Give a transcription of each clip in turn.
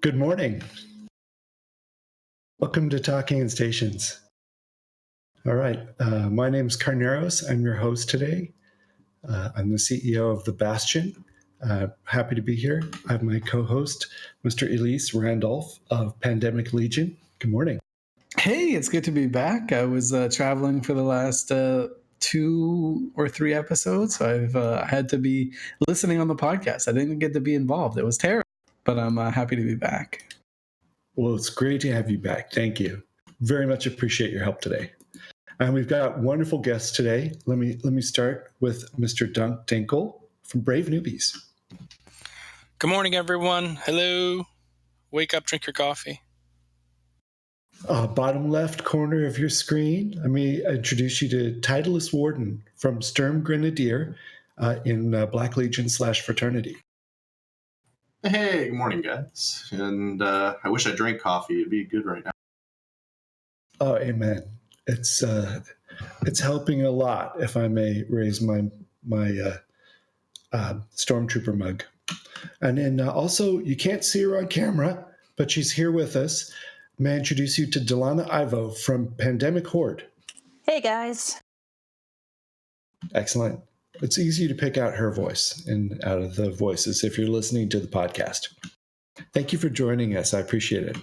Good morning. Welcome to Talking in Stations. All right, my name is Carneros. I'm your host today. I'm the CEO of the Bastion. Happy to be here. I have my co-host, Mr. Elise Randolph of Pandemic Legion. Good morning. Hey, it's good to be back. I was traveling for the last 2 or 3 episodes. So I've had to be listening on the podcast. I didn't get to be involved. It was terrible, but I'm happy to be back. Well, it's great to have you back. Thank you. Very much appreciate your help today. And we've got wonderful guests today. Let me start with Mr. Dinkle from Brave Newbies. Good morning, everyone. Hello. Wake up, drink your coffee. Bottom left corner of your screen, let me introduce you to Tytalus Warden from Sturmgrenadier in Black Legion / Fraternity. Hey, good morning, guys. And I wish I drank coffee. It'd be good right now. Oh, amen. It's helping a lot, if I may raise my Stormtrooper mug. And then also, you can't see her on camera, but she's here with us. May I introduce you to Dylana Aivo from Pandemic Horde. Hey, guys. Excellent. It's easy to pick out her voice and out of the voices if you're listening to the podcast. Thank you for joining us. I appreciate it.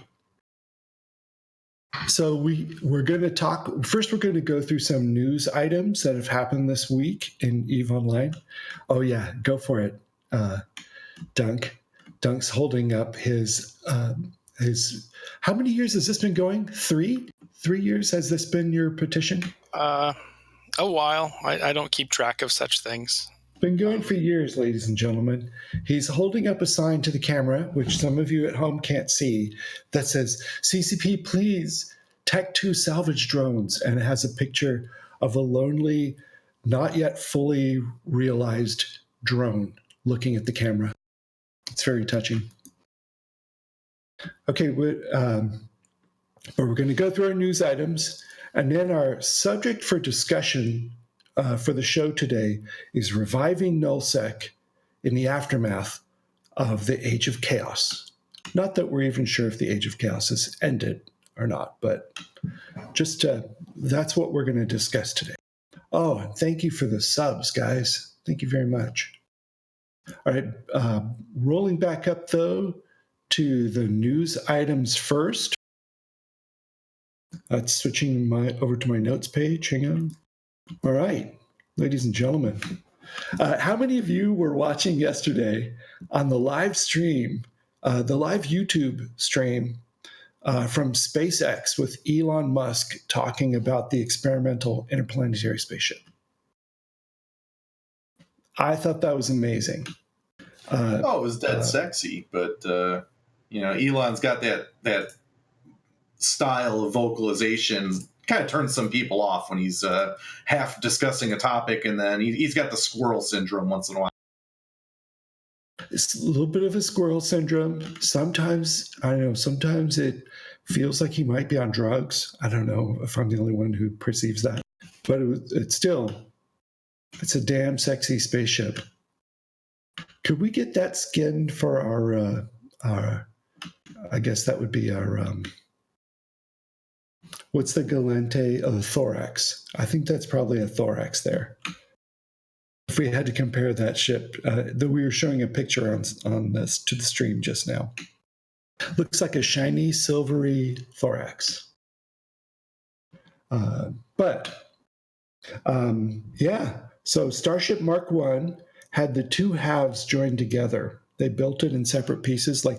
So we're going to talk, first we're going to go through some news items that have happened this week in EVE Online. Oh yeah, go for it, Dunk. Dunk's holding up his, how many years has this been going? 3 years has this been your petition? A while. I don't keep track of such things. Been going for years, ladies and gentlemen. He's holding up a sign to the camera, which some of you at home can't see, that says, CCP, please, Tech 2 salvage drones. And it has a picture of a lonely, not yet fully realized drone looking at the camera. It's very touching. Okay, but we're going to go through our news items, and then our subject for discussion for the show today is reviving Null Sec in the aftermath of the Age of Chaos. Not that we're even sure if the Age of Chaos has ended or not, but just that's what we're going to discuss today. Oh, and thank you for the subs, guys. Thank you very much. All right, rolling back up, though, to the news items first. Switching over to my notes page. Hang on. All right, ladies and gentlemen. How many of you were watching yesterday on the live stream, the live YouTube stream from SpaceX with Elon Musk talking about the experimental interplanetary spaceship? I thought that was amazing. It was dead sexy, but Elon's got that style of vocalization. Kind of turns some people off when he's half discussing a topic, and then he's got the squirrel syndrome once in a while. It's a little bit of a squirrel syndrome. Sometimes, I don't know, sometimes it feels like he might be on drugs. I don't know if I'm the only one who perceives that. But it's a damn sexy spaceship. Could we get that skinned for our I guess that would be our, what's the galente? Oh, the thorax. I think that's probably a thorax there. If we had to compare that ship, that we were showing a picture on this to the stream just now. Looks like a shiny, silvery thorax. So Starship Mark 1 had the two halves joined together. They built it in separate pieces. I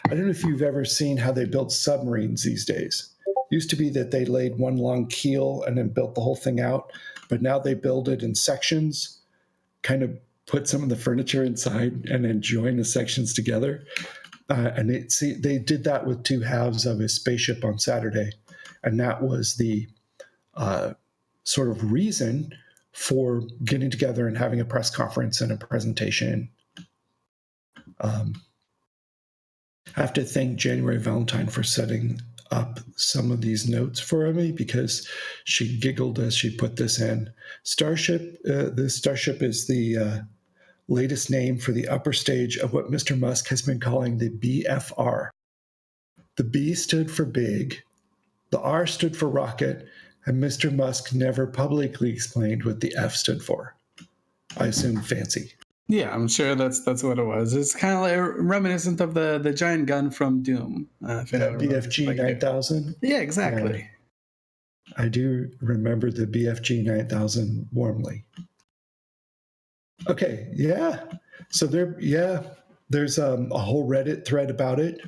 don't know if you've ever seen how they build submarines these days. It used to be that they laid one long keel and then built the whole thing out, but now they build it in sections, kind of put some of the furniture inside and then join the sections together. They did that with two halves of a spaceship on Saturday. And that was the sort of reason for getting together and having a press conference and a presentation. I have to thank January Valentine for setting up some of these notes for me because she giggled as she put this in. Starship, this Starship is the latest name for the upper stage of what Mr. Musk has been calling the BFR. The B stood for big, the R stood for rocket, and Mr. Musk never publicly explained what the F stood for. I assume fancy. Yeah, I'm sure that's what it was. It's kind of like reminiscent of the giant gun from Doom. BFG 9000? Yeah, exactly. Yeah. I do remember the BFG 9000 warmly. Okay, yeah. So there's a whole Reddit thread about it.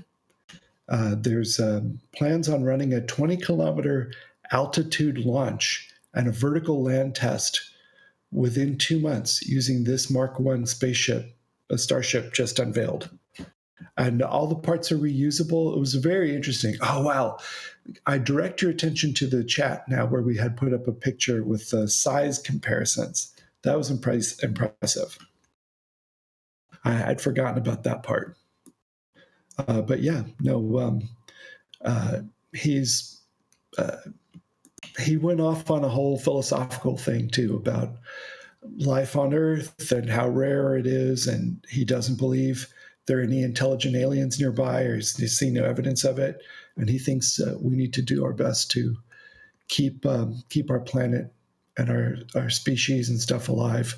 There's plans on running a 20-kilometer altitude launch and a vertical land test within 2 months using this Mark I spaceship, a Starship just unveiled. And all the parts are reusable. It was very interesting. Oh, wow. I direct your attention to the chat now where we had put up a picture with size comparisons. That was impressive. I had forgotten about that part. But yeah, no, he went off on a whole philosophical thing too about life on Earth and how rare it is, and he doesn't believe there are any intelligent aliens nearby, or he's seen no evidence of it, and he thinks we need to do our best to keep our planet and our species and stuff alive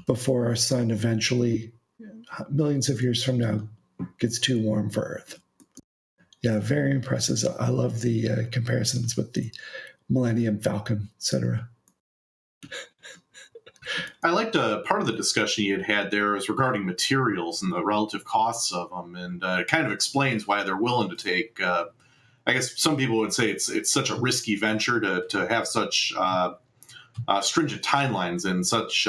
before our sun eventually, millions of years from now, gets too warm for Earth. Yeah, very impressive. I love the comparisons with the Millennium Falcon, etc. I liked part of the discussion you had there is regarding materials and the relative costs of them, and it kind of explains why they're willing to take. I guess some people would say it's such a risky venture to have such stringent timelines and such.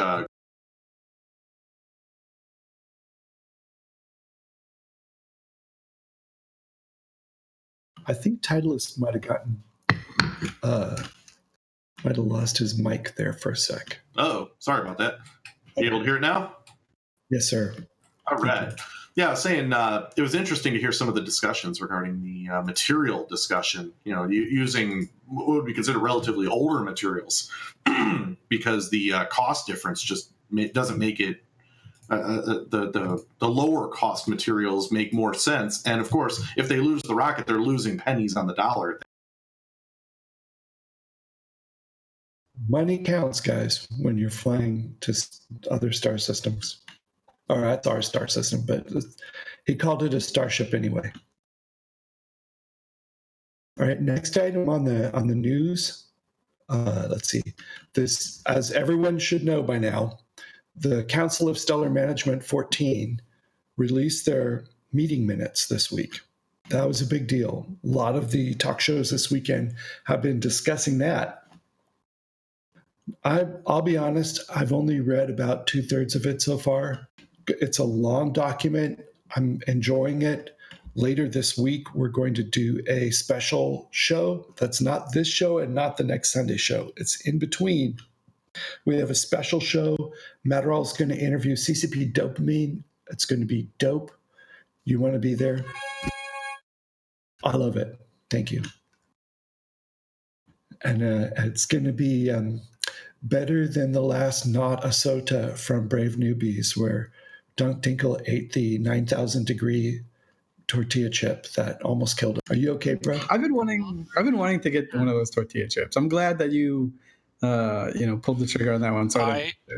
I think Tytalus might have lost his mic there for a sec. Oh, sorry about that. You able to hear it now? Yes, sir. All right. Yeah, I was saying it was interesting to hear some of the discussions regarding the material discussion, using what would be considered relatively older materials because the cost difference just doesn't make it, the lower cost materials make more sense. And of course, if they lose the rocket, they're losing pennies on the dollar. Money counts, guys, when you're flying to other star systems. Or that's our star system, but he called it a starship anyway. All right, next item on the news. Let's see. This, as everyone should know by now, the Council of Stellar Management 14 released their meeting minutes this week. That was a big deal. A lot of the talk shows this weekend have been discussing that. I'll be honest, I've only read about 2/3 of it so far. It's a long document. I'm enjoying it. Later this week, we're going to do a special show that's not this show and not the next Sunday show. It's in between. We have a special show. Matterall's going to interview CCP Dopamine. It's going to be dope. You want to be there? I love it. Thank you. And it's going to be better than the last Not Ahsoka from Brave Newbies, where Dinkle ate the 9,000 degree tortilla chip that almost killed him. Are you okay, bro? I've been wanting to get one of those tortilla chips. I'm glad that you pulled the trigger on that one.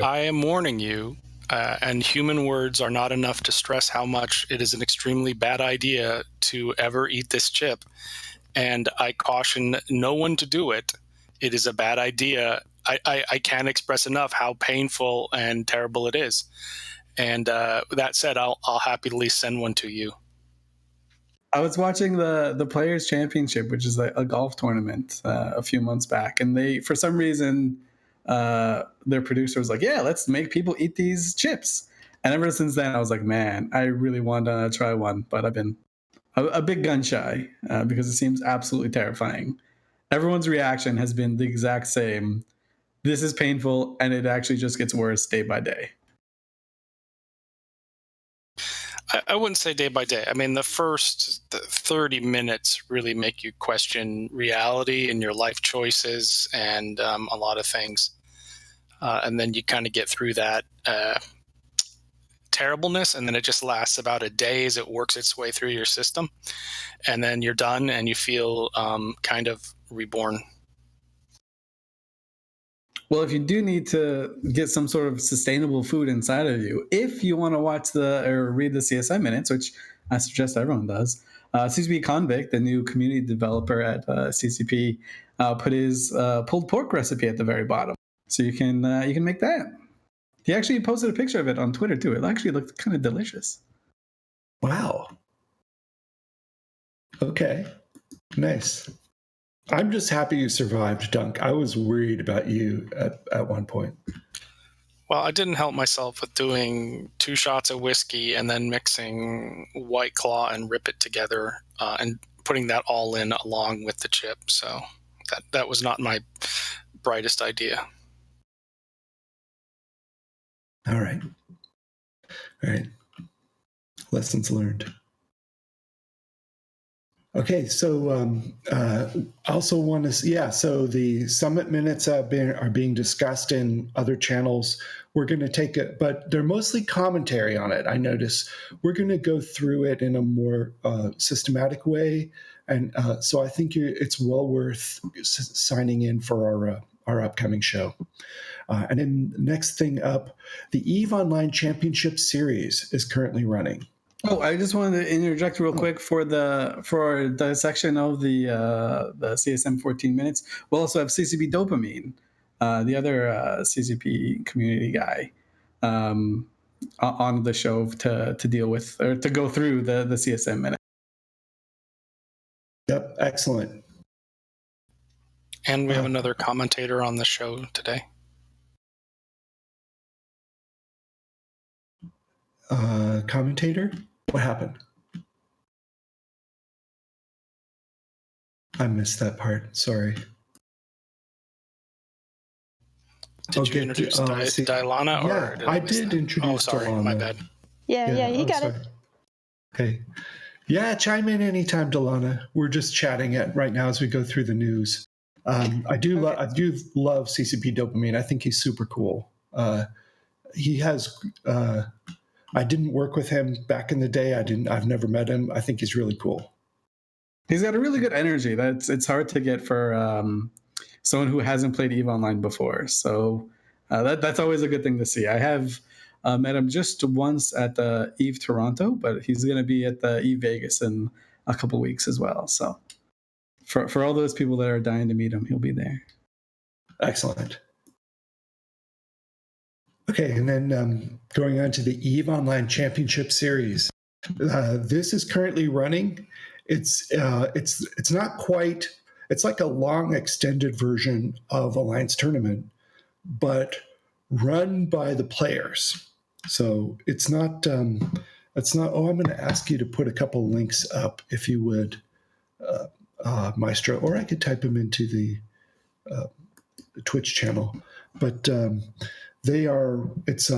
I am warning you, and human words are not enough to stress how much it is an extremely bad idea to ever eat this chip. And I caution no one to do it. It is a bad idea. I can't express enough how painful and terrible it is. And that said, I'll happily send one to you. I was watching the Players Championship, which is a golf tournament, a few months back, and they, for some reason, their producer was like, "Yeah, let's make people eat these chips." And ever since then, I was like, "Man, I really want to try one," but I've been a bit gun shy because it seems absolutely terrifying. Everyone's reaction has been the exact same. This is painful, and it actually just gets worse day by day. I wouldn't say day by day. I mean, the first 30 minutes really make you question reality and your life choices and a lot of things. And then you kind of get through that terribleness, and then it just lasts about a day as it works its way through your system. And then you're done and you feel kind of reborn. Well, if you do need to get some sort of sustainable food inside of you, if you want to watch or read the CSM minutes, which I suggest everyone does, CCP Convict, the new community developer at CCP, put his pulled pork recipe at the very bottom, so you can make that. He actually posted a picture of it on Twitter too. It actually looked kind of delicious. Wow. Okay. Nice. I'm just happy you survived, Dunk. I was worried about you at one point. Well, I didn't help myself with doing 2 shots of whiskey and then mixing White Claw and Rip It together and putting that all in along with the chip. So that was not my brightest idea. All right. Lessons learned. Okay, so also want to, so the summit minutes are being discussed in other channels. We're going to take it, but they're mostly commentary on it. I notice we're going to go through it in a more systematic way, and so I think it's well worth signing in for our upcoming show. And then next thing up, the EVE Online Championship Series is currently running. Oh, I just wanted to interject real quick for the section of the CSM14 minutes. We'll also have CCP Dopamine, the other CCP community guy, on the show to deal with or to go through the CSM minute. Yep, excellent. And we have another commentator on the show today. Commentator? What happened? I missed that part. Sorry. Did you introduce Dylana? Yeah, I did introduce Dylana. Oh, sorry, my bad. Yeah, you got it. Okay. Yeah, chime in anytime, Dylana. We're just chatting it right now as we go through the news. I do love CCP Dopamine. I think he's super cool. He has. I didn't work with him back in the day. I've never met him. I think he's really cool. He's got a really good energy. It's hard to get for someone who hasn't played EVE Online before. So that's always a good thing to see. I have met him just once at the EVE Toronto, but he's going to be at the EVE Vegas in a couple weeks as well. So for all those people that are dying to meet him, he'll be there. Excellent. Okay, and then going on to the EVE Online Championship Series. This is currently running. It's not quite. It's like a long extended version of Alliance Tournament, but run by the players. So it's not. Oh, I'm going to ask you to put a couple links up if you would, Maestro, or I could type them into the Twitch channel. But they are. It's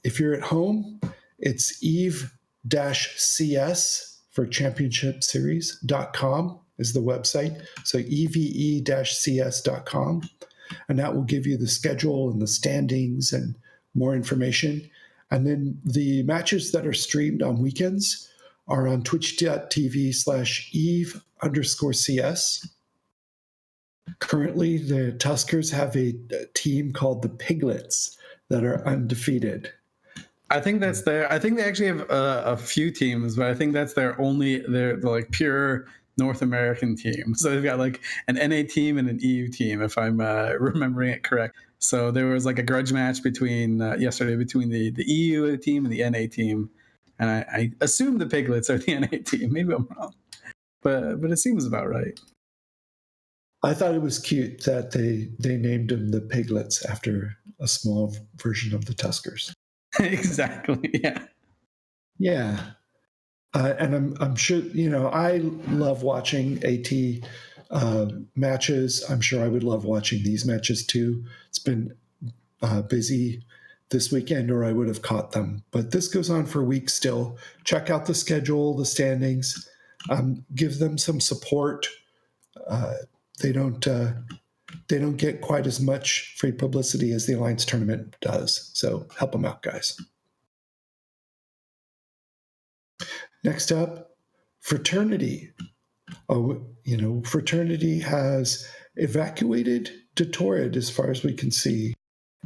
if you're at home, it's eve-cs for championshipseries.com is the website. So eve-cs.com, and that will give you the schedule and the standings and more information. And then the matches that are streamed on weekends are on twitch.tv/eve_cs. Currently, the Tuskers have a team called the Piglets that are undefeated. I think that's their. I think they actually have a few teams, but I think that's their like pure North American team. So they've got like an NA team and an EU team, if I'm remembering it correct. So there was like a grudge match yesterday between the EU team and the NA team, and I assume the Piglets are the NA team. Maybe I'm wrong, but it seems about right. I thought it was cute that they named them the Piglets after a small version of the Tuskers. Exactly. Yeah. Yeah. And I'm sure, I love watching AT matches. I'm sure I would love watching these matches too. It's been busy this weekend, or I would have caught them. But this goes on for weeks still. Check out the schedule, the standings, give them some support. They don't get quite as much free publicity as the Alliance tournament does. So help them out, guys. Next up, Fraternity. Fraternity has evacuated Detorid as far as we can see.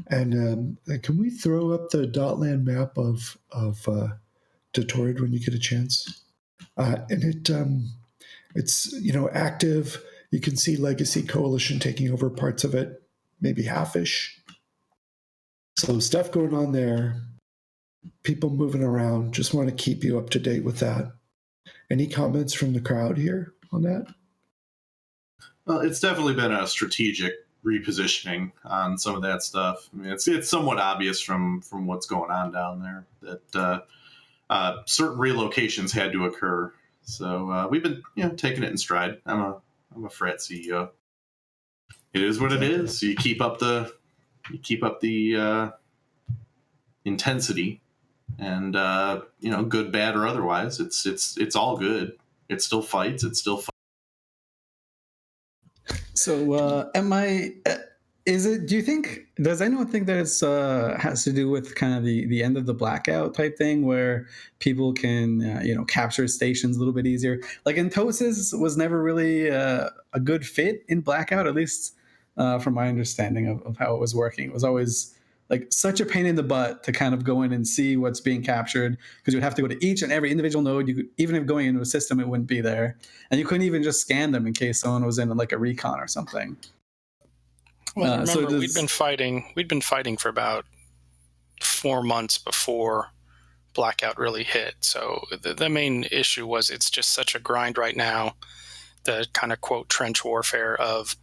And can we throw up the dotland map of Detorid when you get a chance? And it's active. You can see Legacy Coalition taking over parts of it, maybe half-ish. So stuff going on there. People moving around. Just want to keep you up to date with that. Any comments from the crowd here on that? Well, it's definitely been a strategic repositioning on some of that stuff. I mean, it's somewhat obvious from what's going on down there that certain relocations had to occur. So we've been taking it in stride. I'm a frat CEO. It is what it is. You keep up the intensity, and good, bad, or otherwise, it's all good. It still fights. It's still. So, do you think, does anyone think that it's has to do with kind of the end of the blackout type thing where people can, capture stations a little bit easier? Like Entosis was never really a good fit in blackout, at least from my understanding of how it was working. It was always like such a pain in the butt to kind of go in and see what's being captured, because you'd have to go to each and every individual node. You could, even if going into a system, it wouldn't be there, and you couldn't even just scan them in case someone was in like a recon or something. Well, remember, we'd been fighting for about 4 months before blackout really hit. So the main issue was it's just such a grind right now. The kind of quote trench warfare of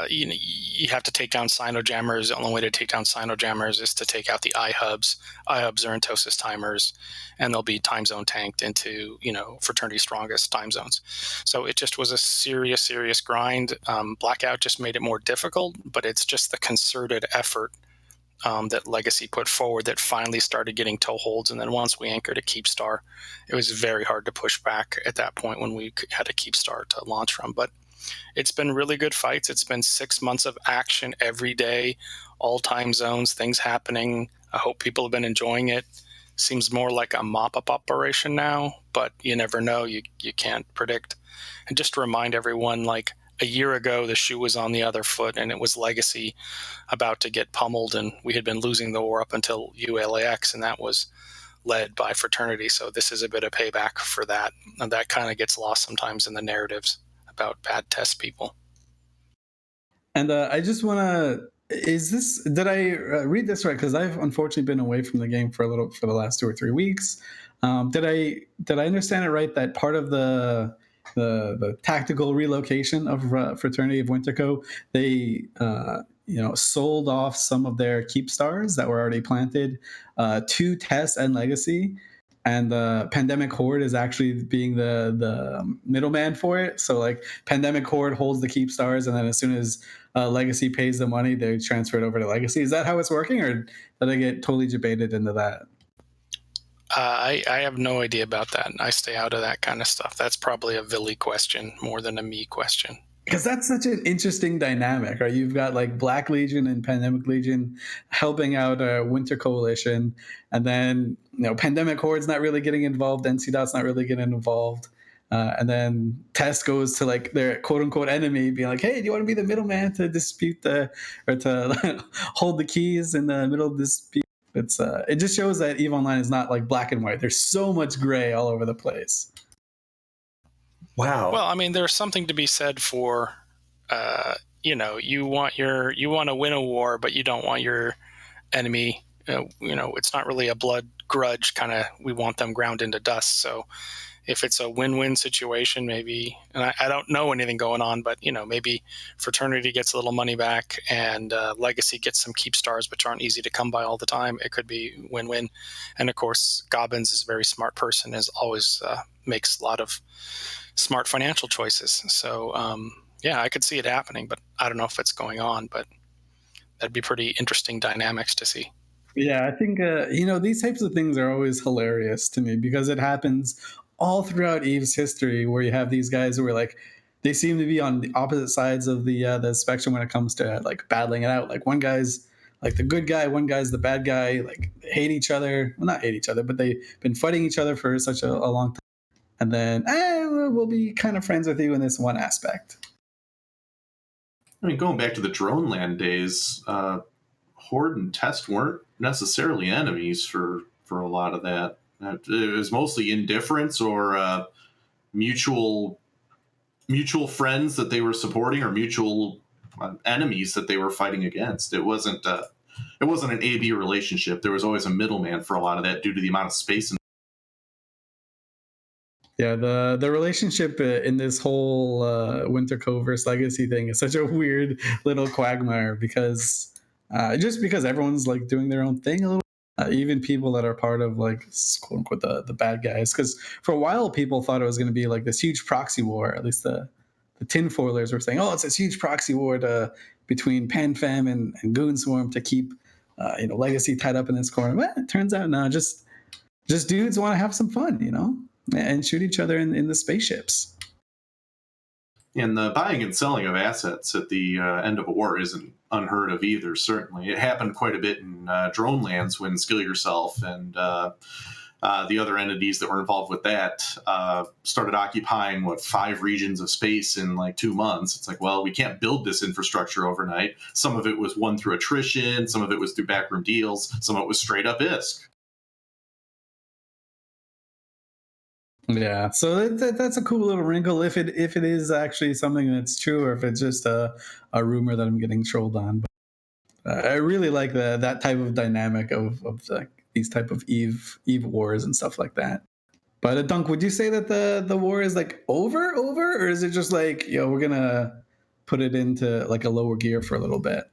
you have to take down Sinojammers. The only way to take down Sinojammers is to take out the iHubs. iHubs are Entosis timers, and they'll be time zone tanked into Fraternity strongest time zones. So it just was a serious grind. Blackout just made it more difficult, but it's just the concerted effort that Legacy put forward that finally started getting toeholds. And then once we anchored a Keepstar, it was very hard to push back at that point when we had a Keepstar to launch from. But it's been really good fights. It's been 6 months of action every day, all time zones, things happening. I hope people have been enjoying it. Seems more like a mop-up operation now, but you never know. You can't predict. And just to remind everyone, like a year ago, the shoe was on the other foot, and it was Legacy about to get pummeled, and we had been losing the war up until ULAX, and that was led by Fraternity. So this is a bit of payback for that. And that kind of gets lost sometimes in the narratives about bad test people. And I just want to, did I read this right? Because I've unfortunately been away from the game for the last 2 or 3 weeks. Did I understand it right that part of the tactical relocation of Fraternity of Winterco, they sold off some of their Keepstars that were already planted to Test and Legacy, and Pandemic Horde is actually being the middleman for it. So like Pandemic Horde holds the Keepstars, and then as soon as Legacy pays the money, they transfer it over to Legacy. Is that how it's working, or did I get totally debated into that? I have no idea about that. I stay out of that kind of stuff. That's probably a Villy question more than a me question. Because that's such an interesting dynamic, right? You've got like Black Legion and Pandemic Legion helping out Winter Coalition, and then Pandemic Horde's not really getting involved, NC.'s not really getting involved, and then Test goes to like their quote unquote enemy, being like, "Hey, do you want to be the middleman to dispute or to hold the keys in the middle of this dispute?" It just shows that EVE Online is not like black and white. There's so much gray all over the place. Wow. Well, I mean, there's something to be said for, you want to win a war, but you don't want your enemy. It's not really a blood grudge kind of. We want them ground into dust. So, if it's a win-win situation, maybe, and I don't know anything going on, but maybe Fraternity gets a little money back, and Legacy gets some Keepstars, which aren't easy to come by all the time. It could be win-win, and of course, Gobbins is a very smart person, as always makes a lot of smart financial choices. So I could see it happening, but I don't know if it's going on. But that'd be pretty interesting dynamics to see. Yeah, I think these types of things are always hilarious to me because it happens all throughout Eve's history, where you have these guys who are like, they seem to be on the opposite sides of the spectrum when it comes to like battling it out. Like one guy's like the good guy, one guy's the bad guy. Like they hate each other, well, not hate each other, but they've been fighting each other for such a long time, and then we'll be kind of friends with you in this one aspect. I mean, going back to the drone land days, Horde and Test weren't necessarily enemies for a lot of that. It was mostly indifference or mutual friends that they were supporting, or mutual enemies that they were fighting against. It wasn't an A/B relationship. There was always a middleman for a lot of that due to the amount of space. Yeah, the relationship in this whole Winter Cove versus Legacy thing is such a weird little quagmire because just because everyone's like doing their own thing a little. Even people that are part of like quote unquote the bad guys, because for a while people thought it was going to be like this huge proxy war. At least the tinfoilers were saying, "Oh, it's this huge proxy war between PanFam and Goonswarm to keep Legacy tied up in this corner." But it turns out no, just dudes want to have some fun, and shoot each other in the spaceships. And the buying and selling of assets at the end of a war isn't unheard of either, certainly. It happened quite a bit in drone lands when Skill Yourself and the other entities that were involved with that started occupying, 5 regions of space in like 2 months. It's like, well, we can't build this infrastructure overnight. Some of it was won through attrition. Some of it was through backroom deals. Some of it was straight up ISK. Yeah, so that's a cool little wrinkle if it is actually something that's true, or if it's just a rumor that I'm getting trolled on. But I really like that type of dynamic of these type of Eve wars and stuff like that. But Dunk, would you say that the war is like over, or is it just like we're gonna put it into like a lower gear for a little bit?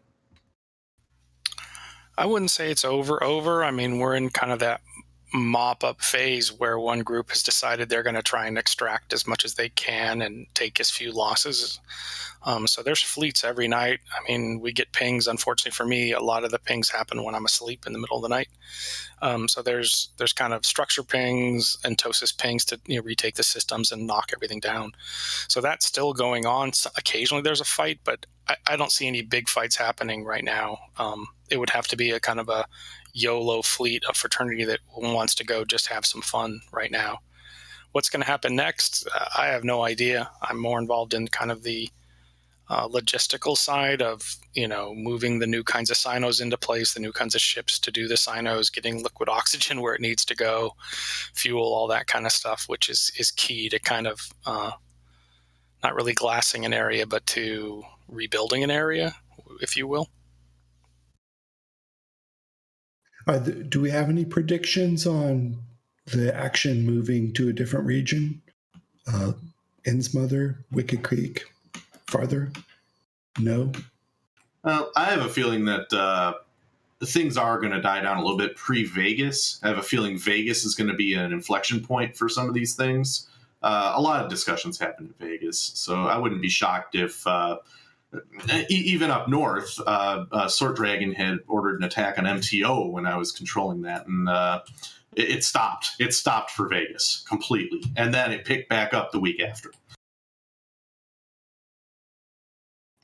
I wouldn't say it's over. I mean, we're in kind of that mop-up phase where one group has decided they're going to try and extract as much as they can and take as few losses. So there's fleets every night. I mean, we get pings. Unfortunately for me, a lot of the pings happen when I'm asleep in the middle of the night. So there's kind of structure pings and Tosis pings to retake the systems and knock everything down. So that's still going on. So occasionally there's a fight, but I don't see any big fights happening right now. It would have to be a kind of a YOLO fleet of Fraternity that wants to go just have some fun right now. What's going to happen next? I have no idea. I'm more involved in kind of the logistical side of moving the new kinds of sinos into place, the new kinds of ships to do the sinos, getting liquid oxygen where it needs to go, fuel, all that kind of stuff, which is key to kind of not really glassing an area, but to rebuilding an area, if you will. Do we have any predictions on the action moving to a different region? Innsmother, Wicked Creek, farther? No? Well, I have a feeling that things are going to die down a little bit pre-Vegas. I have a feeling Vegas is going to be an inflection point for some of these things. A lot of discussions happen in Vegas, so I wouldn't be shocked if even up north, Sword Dragon had ordered an attack on MTO when I was controlling that, and it stopped. It stopped for Vegas completely, and then it picked back up the week after.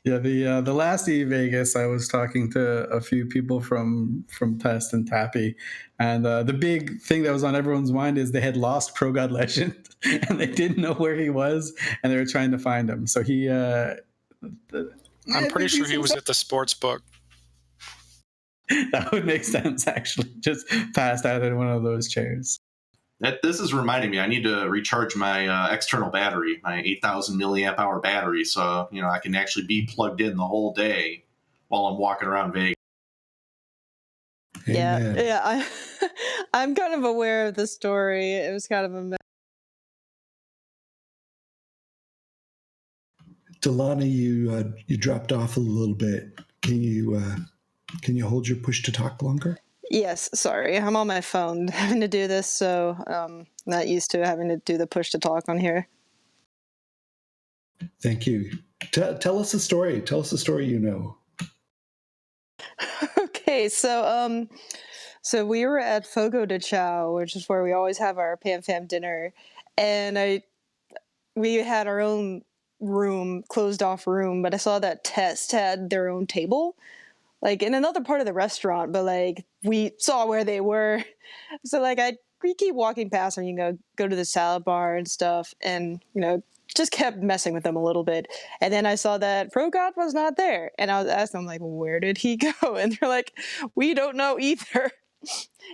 Yeah, the last Vegas, I was talking to a few people from Test and Tappy, and the big thing that was on everyone's mind is they had lost Pro God Legend, and they didn't know where he was, and they were trying to find him. So he, I'm pretty sure he was at the sports book. That would make sense, actually. Just passed out in one of those chairs. This is reminding me, I need to recharge my external battery, my 8,000 milliamp hour battery, so I can actually be plugged in the whole day while I'm walking around Vegas. Amen. Yeah. I'm kind of aware of the story. It was kind of a mess. Dylana, you dropped off a little bit. Can you hold your push to talk longer? Yes, sorry. I'm on my phone having to do this, so not used to having to do the push to talk on here. Thank you. Tell us a story. Tell us a story you know. Okay, so So we were at Fogo de Chao, which is where we always have our Pam Fam dinner, and we had our own room, closed off room, but I saw that Test had their own table, like in another part of the restaurant, but like we saw where they were. So like we keep walking past and go to the salad bar and stuff, and just kept messing with them a little bit. And then I saw that ProGod was not there, and I was asking them like, where did he go? And they're like, we don't know either.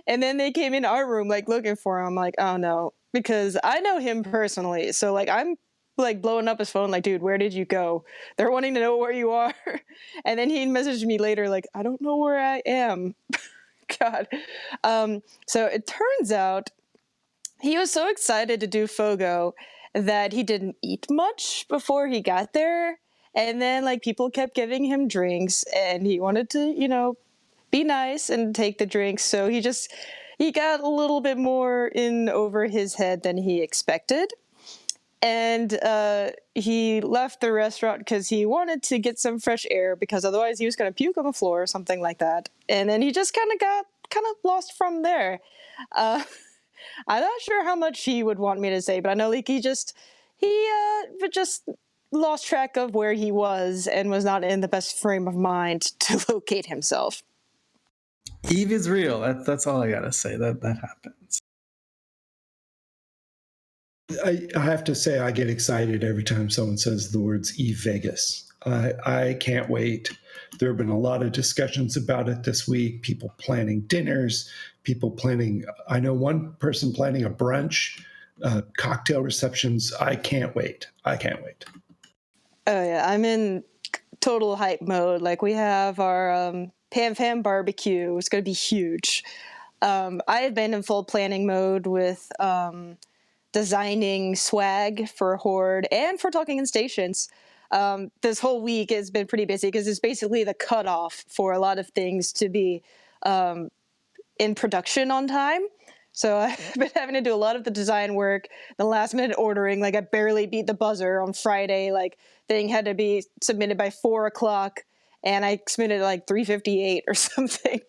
And then they came in our room like looking for him. I'm like, oh no, because I know him personally, so like I'm like blowing up his phone like, dude, where did you go? They're wanting to know where you are. And then he messaged me later like, I don't know where I am. God. So it turns out he was so excited to do Fogo that he didn't eat much before he got there. And then like people kept giving him drinks, and he wanted to, be nice and take the drinks. So he got a little bit more in over his head than he expected. And he left the restaurant because he wanted to get some fresh air, because otherwise he was going to puke on the floor or something like that. And then he just kind of got lost from there. I'm not sure how much he would want me to say, but I know like he just lost track of where he was and was not in the best frame of mind to locate himself. Eve is real. That's all I gotta say. That happens. I have to say, I get excited every time someone says the words Eve Vegas. I can't wait. There have been a lot of discussions about it this week. People planning dinners, I know one person planning a brunch, cocktail receptions. I can't wait. Oh yeah, I'm in total hype mode. Like we have our Pam Fam barbecue. It's going to be huge. I had been in full planning mode with designing swag for Horde and for Talking in Stations. This whole week has been pretty busy because it's basically the cutoff for a lot of things to be in production on time. So I've been having to do a lot of the design work, the last minute ordering. Like I barely beat the buzzer on Friday. Like thing had to be submitted by 4:00, and I submitted at like 3:58 or something.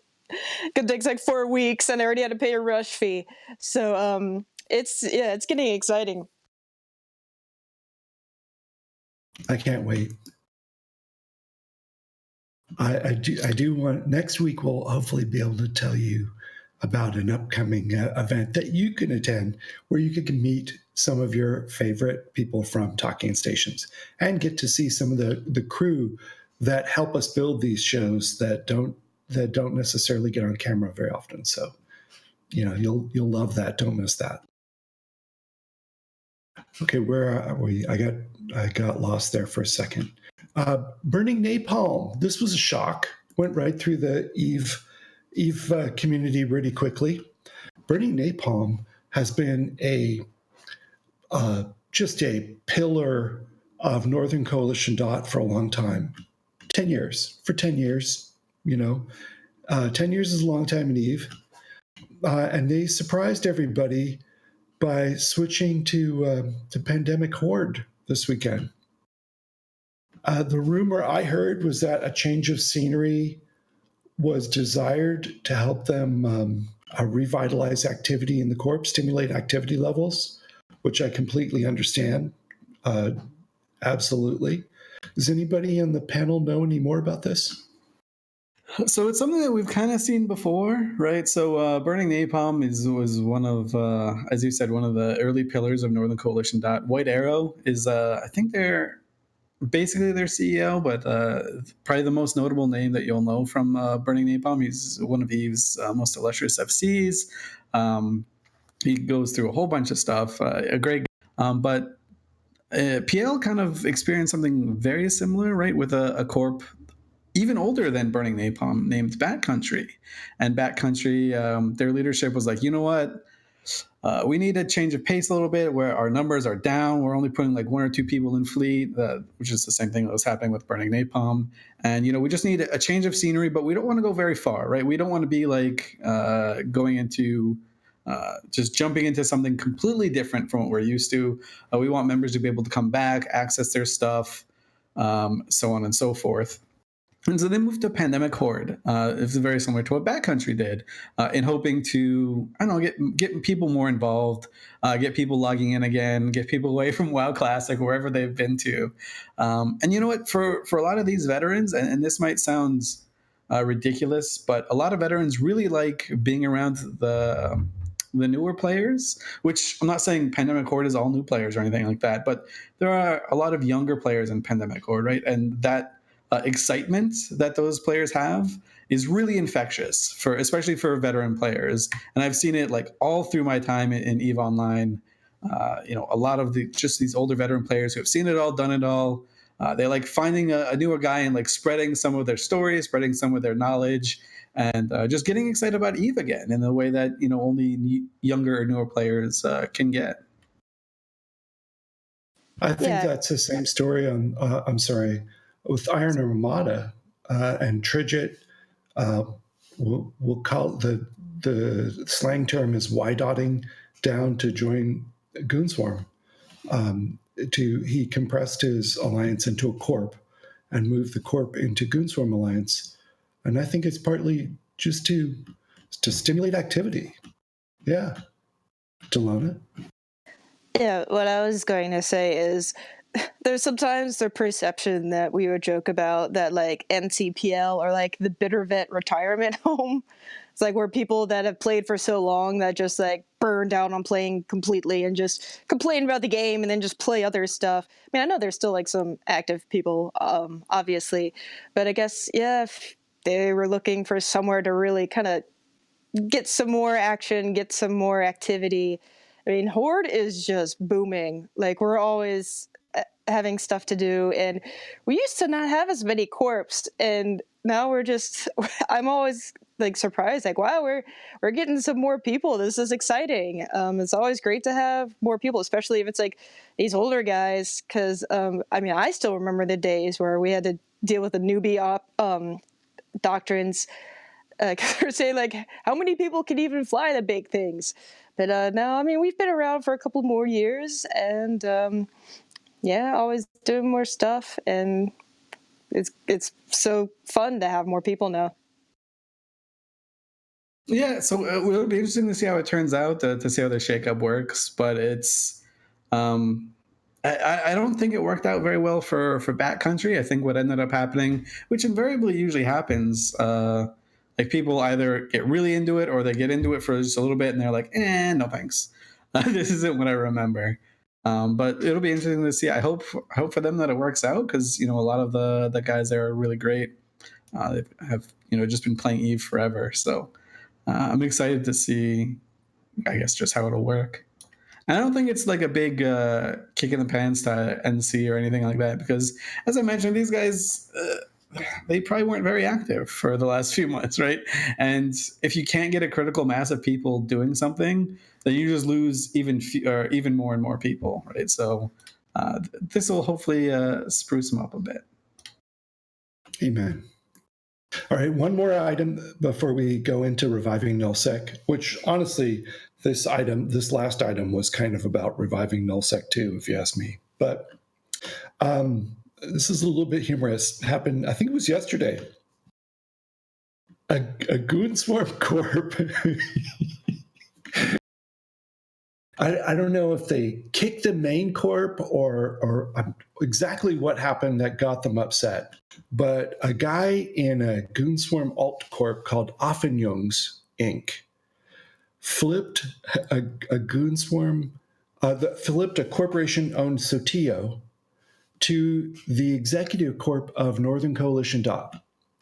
It takes like 4 weeks, and I already had to pay a rush fee. So it's getting exciting. I can't wait. I do want, next week we'll hopefully be able to tell you about an upcoming event that you can attend, where you can meet some of your favorite people from Talking Stations and get to see some of the crew that help us build these shows that don't necessarily get on camera very often. So, you'll love that. Don't miss that. Okay, where are we? I got lost there for a second. Burning napalm. This was a shock. Went right through the Eve community really quickly. Burning napalm has been just a pillar of Northern Coalition DOT for a long time. 10 years. For 10 years, 10 years is a long time in Eve. And they surprised everybody by switching to Pandemic Horde this weekend. The rumor I heard was that a change of scenery was desired to help them revitalize activity in the Corps, stimulate activity levels, which I completely understand. Absolutely. Does anybody on the panel know any more about this? So it's something that we've kind of seen before, right? So burning napalm was one of, as you said, one of the early pillars of Northern Coalition DOT. White Arrow is, I think they're basically their CEO, but probably the most notable name that you'll know from Burning Napalm. He's one of Eve's most illustrious FCs. He goes through a whole bunch of stuff. A great guy. But PL kind of experienced something very similar, right, with a corp even older than Burning Napalm named Backcountry. And Backcountry, their leadership was like, you know what? We need a change of pace a little bit where our numbers are down. We're only putting like 1 or 2 people in fleet, which is the same thing that was happening with Burning Napalm. And, we just need a change of scenery, but we don't want to go very far, right? We don't want to be like going into just jumping into something completely different from what we're used to. We want members to be able to come back, access their stuff, so on and so forth. And so they moved to Pandemic Horde. It's very similar to what Backcountry did, in hoping to, I don't know, get people more involved, get people logging in again, get people away from WoW Classic, wherever they've been to. And you know what? For a lot of these veterans, and this might sound ridiculous, but a lot of veterans really like being around the newer players, which I'm not saying Pandemic Horde is all new players or anything like that, but there are a lot of younger players in Pandemic Horde, right? And that excitement that those players have is really infectious, for especially for veteran players. And I've seen it like all through my time in EVE Online. A lot of just these older veteran players who have seen it all, done it all. They like finding a newer guy and like spreading some of their stories, spreading some of their knowledge, and just getting excited about EVE again in the way that only younger or newer players can get. I think that's the same story on. I'm sorry, with Iron Armada and Trigit. We'll call the slang term is Y-dotting down to join Goonswarm. He compressed his alliance into a corp and moved the corp into Goonswarm Alliance, and I think it's partly just to stimulate activity. Yeah, Dylana. Yeah, what I was going to say is there's sometimes the perception that we would joke about that like NCPL or like the bitter vet retirement home. It's like where people that have played for so long that just like burn down on playing completely and just complain about the game and then just play other stuff. I mean, I know there's still like some active people, obviously, but I guess, yeah, if they were looking for somewhere to really kind of get some more action, get some more activity. I mean, Horde is just booming. Like, we're always having stuff to do, and we used to not have as many corps, and now we're just I'm always like surprised, like, wow, we're getting some more people. This is exciting. It's always great to have more people, especially if it's like these older guys, because I mean, I still remember the days where we had to deal with the newbie doctrines, because they're saying like, how many people can even fly the big things? But now, I mean, we've been around for a couple more years, and yeah, always doing more stuff, and it's so fun to have more people now. Yeah, so it'll be interesting to see how it turns out, to see how the shakeup works. But it's, I don't think it worked out very well for Backcountry. I think what ended up happening, which invariably usually happens, like people either get really into it or they get into it for just a little bit and they're like, no thanks. This isn't what I remember. But it'll be interesting to see. I hope for them that it works out, because a lot of the guys there are really great. They have just been playing EVE forever, so I'm excited to see, I guess, just how it'll work. And I don't think it's like a big kick in the pants to NC or anything like that, because, as I mentioned, these guys, they probably weren't very active for the last few months, right? And if you can't get a critical mass of people doing something, then you just lose even more and more people, right? So this will hopefully spruce them up a bit. Amen. All right, one more item before we go into reviving Null Sec, which honestly, this last item was kind of about reviving Null Sec too, if you ask me. But this is a little bit humorous. Happened, I think it was yesterday. A Goonswarm Corp. I don't know if they kicked the main corp or exactly what happened that got them upset. But a guy in a Goonswarm alt corp called Offenjungs Inc. flipped a Goonswarm, flipped a corporation-owned Sotillo to the executive corp of Northern Coalition DOT.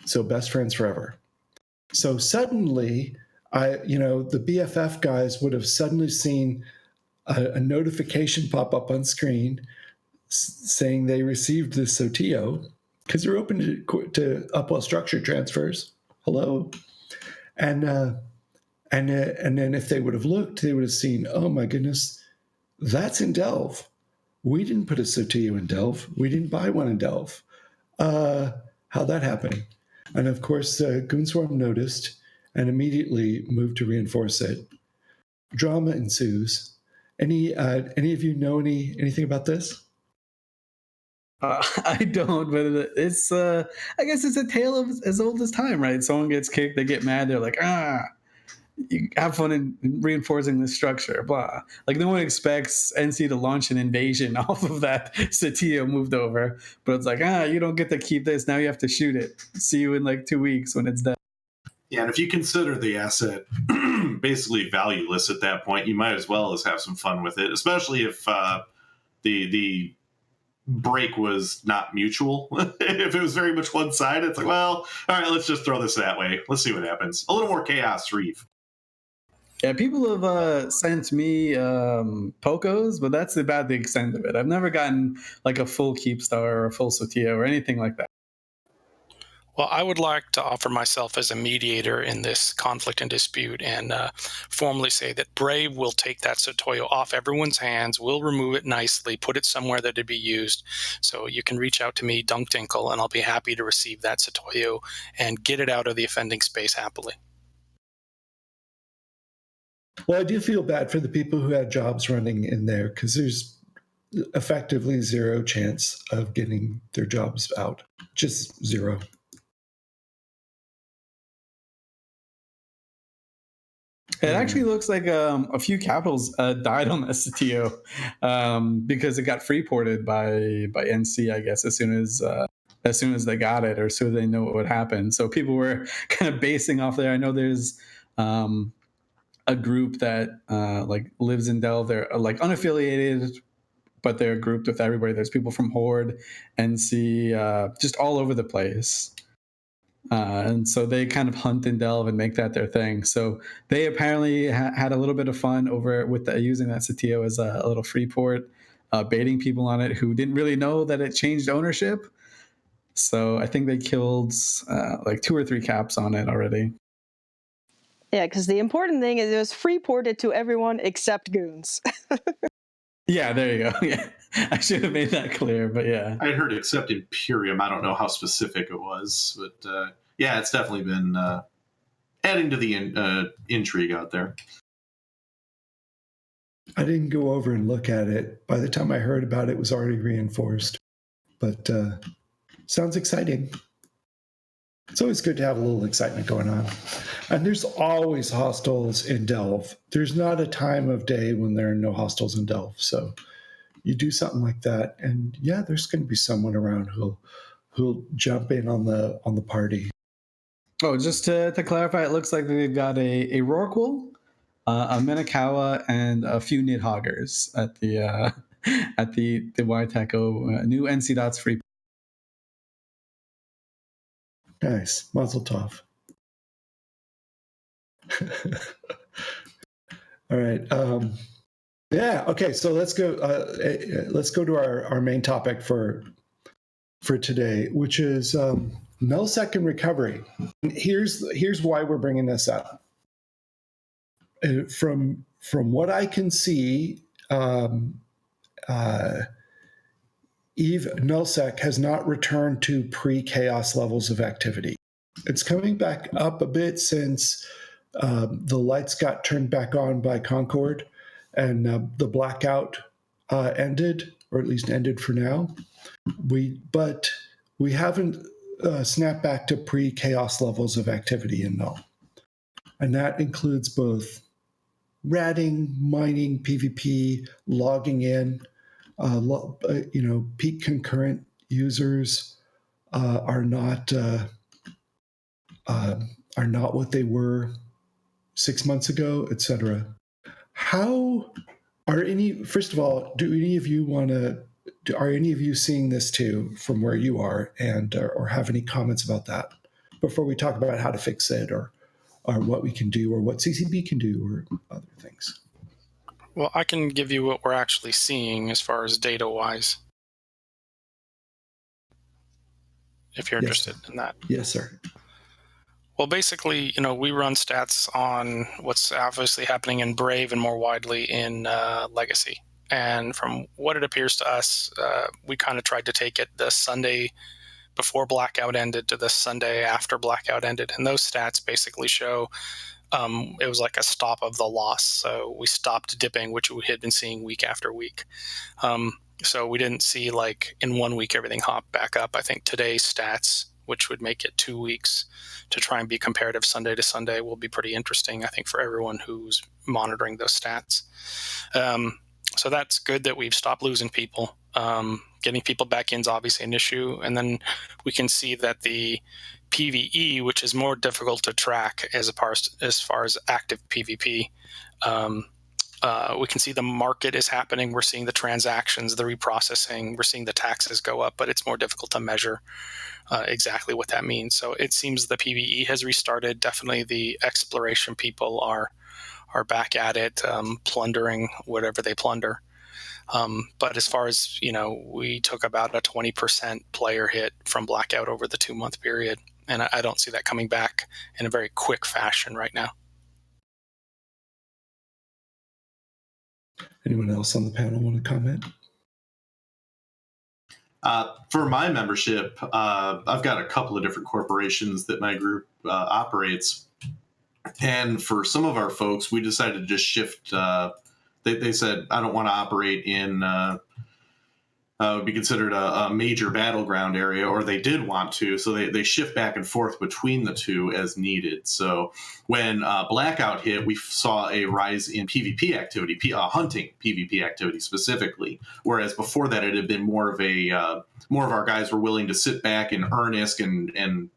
So Best Friends Forever. So suddenly, the BFF guys would have suddenly seen a notification pop up on screen saying they received the Sotillo, because they're open to upwell structure transfers. Hello. And then if they would have looked, they would have seen, oh my goodness, that's in Delve. We didn't put a Sotillo in Delve. We didn't buy one in Delve. How'd that happen? And of course, Goonswarm noticed and immediately moved to reinforce it. Drama ensues. Any of you know anything about this? I don't, but it's I guess it's a tale of as old as time, right? Someone gets kicked, they get mad, they're like, you have fun in reinforcing the structure, blah. Like no one expects NC to launch an invasion off of that Satio moved over, but it's like, you don't get to keep this. Now you have to shoot it. See you in like 2 weeks when it's done. Yeah, and if you consider the asset basically valueless at that point, you might as well as have some fun with it, especially if the break was not mutual. If it was very much one side, it's like, well, all right, let's just throw this that way. Let's see what happens. A little more chaos, Reeve. Yeah, people have sent me Pocos, but that's about the extent of it. I've never gotten like a full Keepstar or a full Sotio or anything like that. Well, I would like to offer myself as a mediator in this conflict and dispute and formally say that Brave will take that Sotoyo off everyone's hands, will remove it nicely, put it somewhere that it'd be used. So you can reach out to me, Dinkle, and I'll be happy to receive that Sotoyo and get it out of the offending space happily. Well, I do feel bad for the people who had jobs running in there because there's effectively zero chance of getting their jobs out. Just zero. It actually looks like a few capitals died on the Satio because it got free ported by NC, I guess, as soon as they got it or as soon as they know what would happen. So people were kind of basing off there. I know there's a group that like lives in Delve. They're like unaffiliated, but they're grouped with everybody. There's people from Horde, NC, just all over the place. And so they kind of hunt and delve and make that their thing. So they apparently had a little bit of fun over with using that Satio as a little free port, baiting people on it who didn't really know that it changed ownership. So I think they killed like 2 or 3 caps on it already. Yeah, because the important thing is it was free ported to everyone except goons. Yeah, there you go. Yeah, I should have made that clear, but yeah. I had heard except Imperium. I don't know how specific it was, but yeah, it's definitely been adding to the intrigue out there. I didn't go over and look at it. By the time I heard about it, it was already reinforced. But sounds exciting. It's always good to have a little excitement going on. And there's always hostiles in Delve. There's not a time of day when there are no hostiles in Delve. So you do something like that, and yeah, there's going to be someone around who'll jump in on the party. Oh, just to clarify, it looks like they've got a Rorqual, a Minakawa, and a few Nidhoggers at the YTECO new NC Dots free. Nice, Mazel Tov. All right. Yeah. Okay. So let's go. Let's go to our main topic for today, which is Null Sec and recovery. Here's why we're bringing this up. From what I can see, Null Sec has not returned to pre-chaos levels of activity. It's coming back up a bit since the lights got turned back on by Concord and the blackout ended, or at least ended for now. But we haven't snapped back to pre-chaos levels of activity in Null. And that includes both ratting, mining, PvP, logging in. Peak concurrent users are not what they were 6 months ago, etc. How are first of all, do any of you are any of you seeing this too from where you are, and or have any comments about that before we talk about how to fix it or what we can do or what CCB can do or other things? Well, I can give you what we're actually seeing as far as data-wise, if you're interested in that. Yes, sir. Well, basically, we run stats on what's obviously happening in Brave and more widely in Legacy. And from what it appears to us, we kind of tried to take it the Sunday before Blackout ended to the Sunday after Blackout ended. And those stats basically show it was like a stop of the loss. So we stopped dipping, which we had been seeing week after week. So we didn't see like in 1 week everything hop back up. I think today's stats, which would make it 2 weeks to try and be comparative Sunday to Sunday, will be pretty interesting, I think, for everyone who's monitoring those stats. So that's good that we've stopped losing people. Getting people back in is obviously an issue. And then we can see that the PvE, which is more difficult to track as far as active PvP, we can see the market is happening. We're seeing the transactions, the reprocessing. We're seeing the taxes go up, but it's more difficult to measure exactly what that means. So it seems the PvE has restarted. Definitely the exploration people are back at it, plundering whatever they plunder. But as far as, we took about a 20% player hit from blackout over the 2-month period. And I don't see that coming back in a very quick fashion right now. Anyone else on the panel want to comment? For my membership, I've got a couple of different corporations that my group operates. And for some of our folks, we decided to just shift. They said, I don't want to operate in would be considered a major battleground area, or they did want to. So they shift back and forth between the two as needed. So when blackout hit, we saw a rise in PvP activity, hunting PvP activity specifically. Whereas before that, it had been more of our guys were willing to sit back in earnest and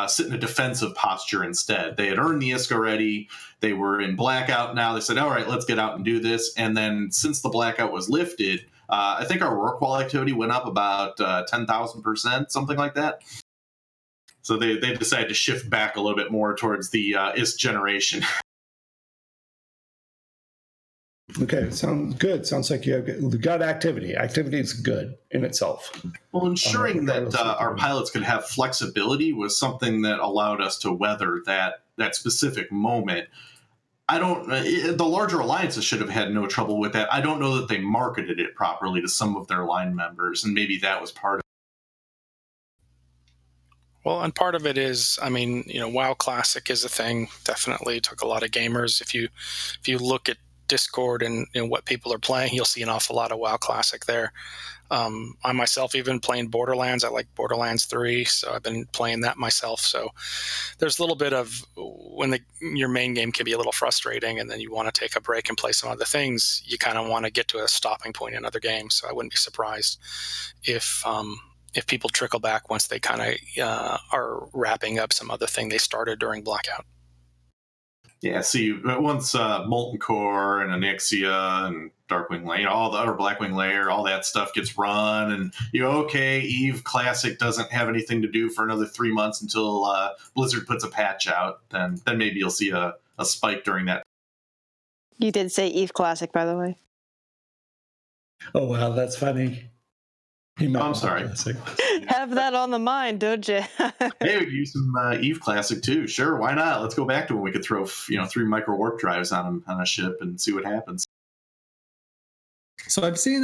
sit in a defensive posture instead. They had earned the ISK already. They were in blackout now. They said, all right, let's get out and do this. And then since the blackout was lifted, I think our work wall activity went up about 10,000%, something like that. So they decided to shift back a little bit more towards the ISK generation. Okay, sounds good. Sounds like you have got activity. Activity is good in itself. Well, ensuring that our pilots could have flexibility was something that allowed us to weather that specific moment. The larger alliances should have had no trouble with that. I don't know that they marketed it properly to some of their line members, and maybe that was part of it. Well, and part of it is, WoW Classic is a thing. Definitely took a lot of gamers. If you look at Discord and what people are playing, you'll see an awful lot of WoW Classic there. I myself even playing Borderlands. I like Borderlands 3, so I've been playing that myself. So there's a little bit of when your main game can be a little frustrating, and then you want to take a break and play some other things. You kind of want to get to a stopping point in other games. So I wouldn't be surprised if people trickle back once they kind of are wrapping up some other thing they started during blackout. Yeah, see, once Molten Core and Onyxia and Darkwing Layer, or Blackwing Layer, all that stuff gets run, and okay, Eve Classic doesn't have anything to do for another 3 months until Blizzard puts a patch out, then maybe you'll see a spike during that. You did say Eve Classic, by the way. Oh, wow, that's funny. I'm sorry. Have that on the mind, don't you? Hey, we could use some Eve Classic too. Sure, why not? Let's go back to when we could throw 3 micro warp drives on a ship and see what happens. So I've seen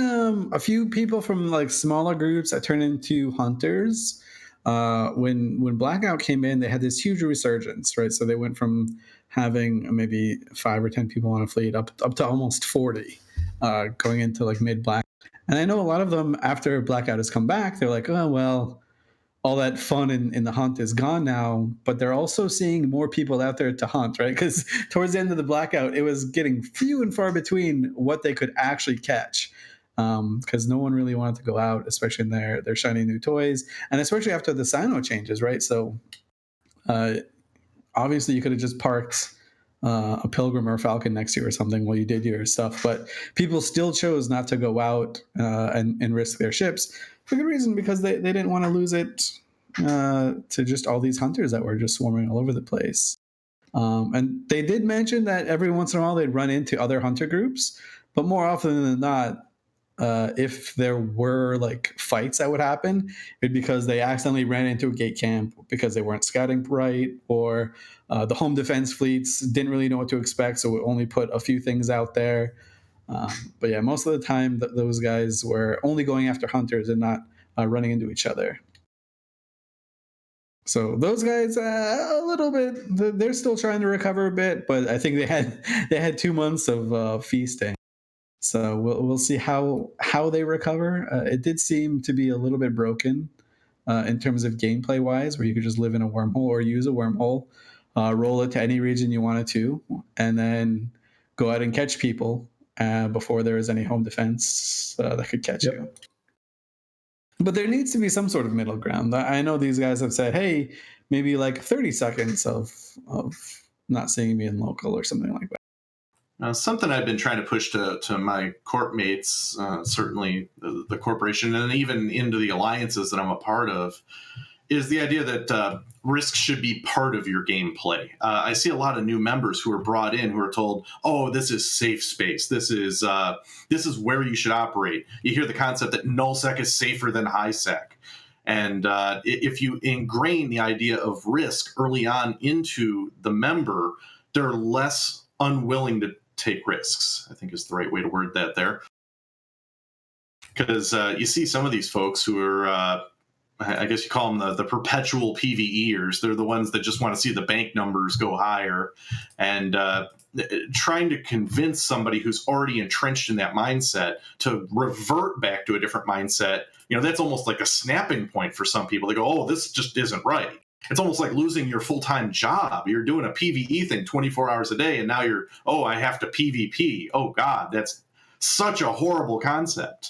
a few people from like smaller groups that turn into hunters. When blackout came in, they had this huge resurgence, right? So they went from having maybe 5 or 10 people on a fleet up to almost 40, going into like mid black. And I know a lot of them, after blackout has come back, they're like, oh, well, all that fun in the hunt is gone now. But they're also seeing more people out there to hunt, right? Because towards the end of the blackout, it was getting few and far between what they could actually catch. Because no one really wanted to go out, especially in their shiny new toys. And especially after the Sino changes, right? So obviously you could have just parked a Pilgrim or a Falcon next to you or something while you did your stuff, but people still chose not to go out and risk their ships for good reason, because they didn't want to lose it to just all these hunters that were just swarming all over the place. And they did mention that every once in a while they'd run into other hunter groups, but more often than not, if there were like fights that would happen, it'd because they accidentally ran into a gate camp because they weren't scouting right, or the home defense fleets didn't really know what to expect, so we only put a few things out there. But yeah, most of the time those guys were only going after hunters and not running into each other. So those guys, a little bit, they're still trying to recover a bit, but I think they had 2 months of feasting. So we'll see how they recover. It did seem to be a little bit broken in terms of gameplay wise, where you could just live in a wormhole or use a wormhole, roll it to any region you wanted to, and then go out and catch people before there is any home defense that could catch you. But there needs to be some sort of middle ground. I know these guys have said, hey, maybe like 30 seconds of not seeing me in local or something like that. Something I've been trying to push to my corp mates, certainly the corporation, and even into the alliances that I'm a part of, is the idea that risk should be part of your gameplay. I see a lot of new members who are brought in who are told, "Oh, this is safe space. This is where you should operate." You hear the concept that Null Sec is safer than High Sec, and if you ingrain the idea of risk early on into the member, they're less unwilling to take risks, I think is the right way to word that there. Because you see some of these folks who are, I guess you call them the perpetual PvEers. They're the ones that just want to see the bank numbers go higher. And trying to convince somebody who's already entrenched in that mindset to revert back to a different mindset, that's almost like a snapping point for some people. They go, oh, this just isn't right. It's almost like losing your full-time job. You're doing a PvE thing 24 hours a day, and now I have to PvP. Oh, God, that's such a horrible concept.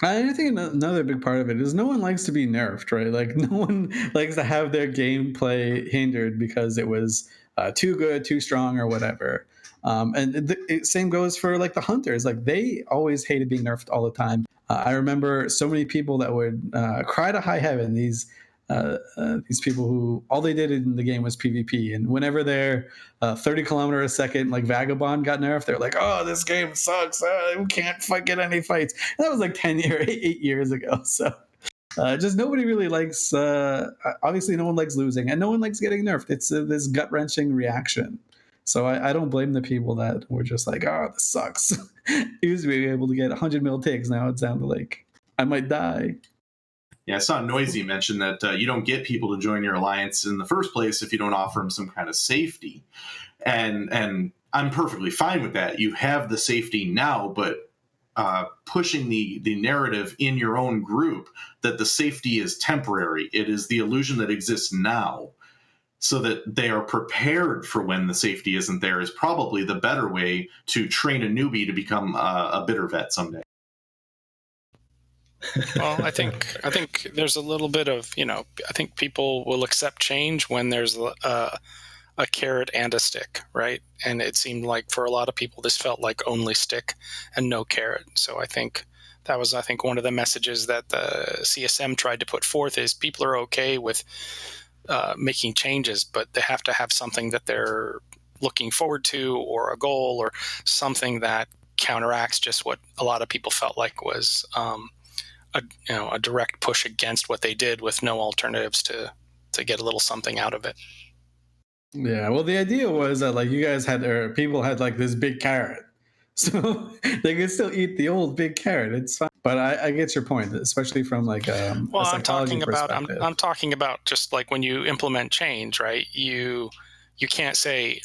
I think another big part of it is no one likes to be nerfed, right? Like, no one likes to have their gameplay hindered because it was too good, too strong, or whatever. And the same goes for, like, the hunters. Like, they always hated being nerfed all the time. I remember so many people that would cry to high heaven, these people who all they did in the game was PvP, and whenever their 30 kilometer a second like vagabond got nerfed, they're like, oh, this game sucks, we can't get any fights. And that was like 8 years ago. So just nobody really likes obviously no one likes losing, and no one likes getting nerfed. It's this gut-wrenching reaction. So I don't blame the people that were just like, oh, this sucks. Used to be able to get 100 mil ticks, now it's down to like I might die. Yeah, I saw Noisy mention that you don't get people to join your alliance in the first place if you don't offer them some kind of safety. And I'm perfectly fine with that. You have the safety now, but pushing the narrative in your own group that the safety is temporary. It is the illusion that exists now, so that they are prepared for when the safety isn't there, is probably the better way to train a newbie to become a bitter vet someday. Well, I think there's a little bit of, I think people will accept change when there's a carrot and a stick, right? And it seemed like for a lot of people, this felt like only stick and no carrot. So I think that was, one of the messages that the CSM tried to put forth is people are okay with making changes, but they have to have something that they're looking forward to, or a goal, or something that counteracts just what a lot of people felt like was a direct push against what they did with no alternatives to get a little something out of it. Yeah, well, the idea was that like you guys had, or people had like this big carrot, so they could still eat the old big carrot. It's fine, but I get your point, especially from like a psychology perspective. I'm talking about just like when you implement change, right? You can't say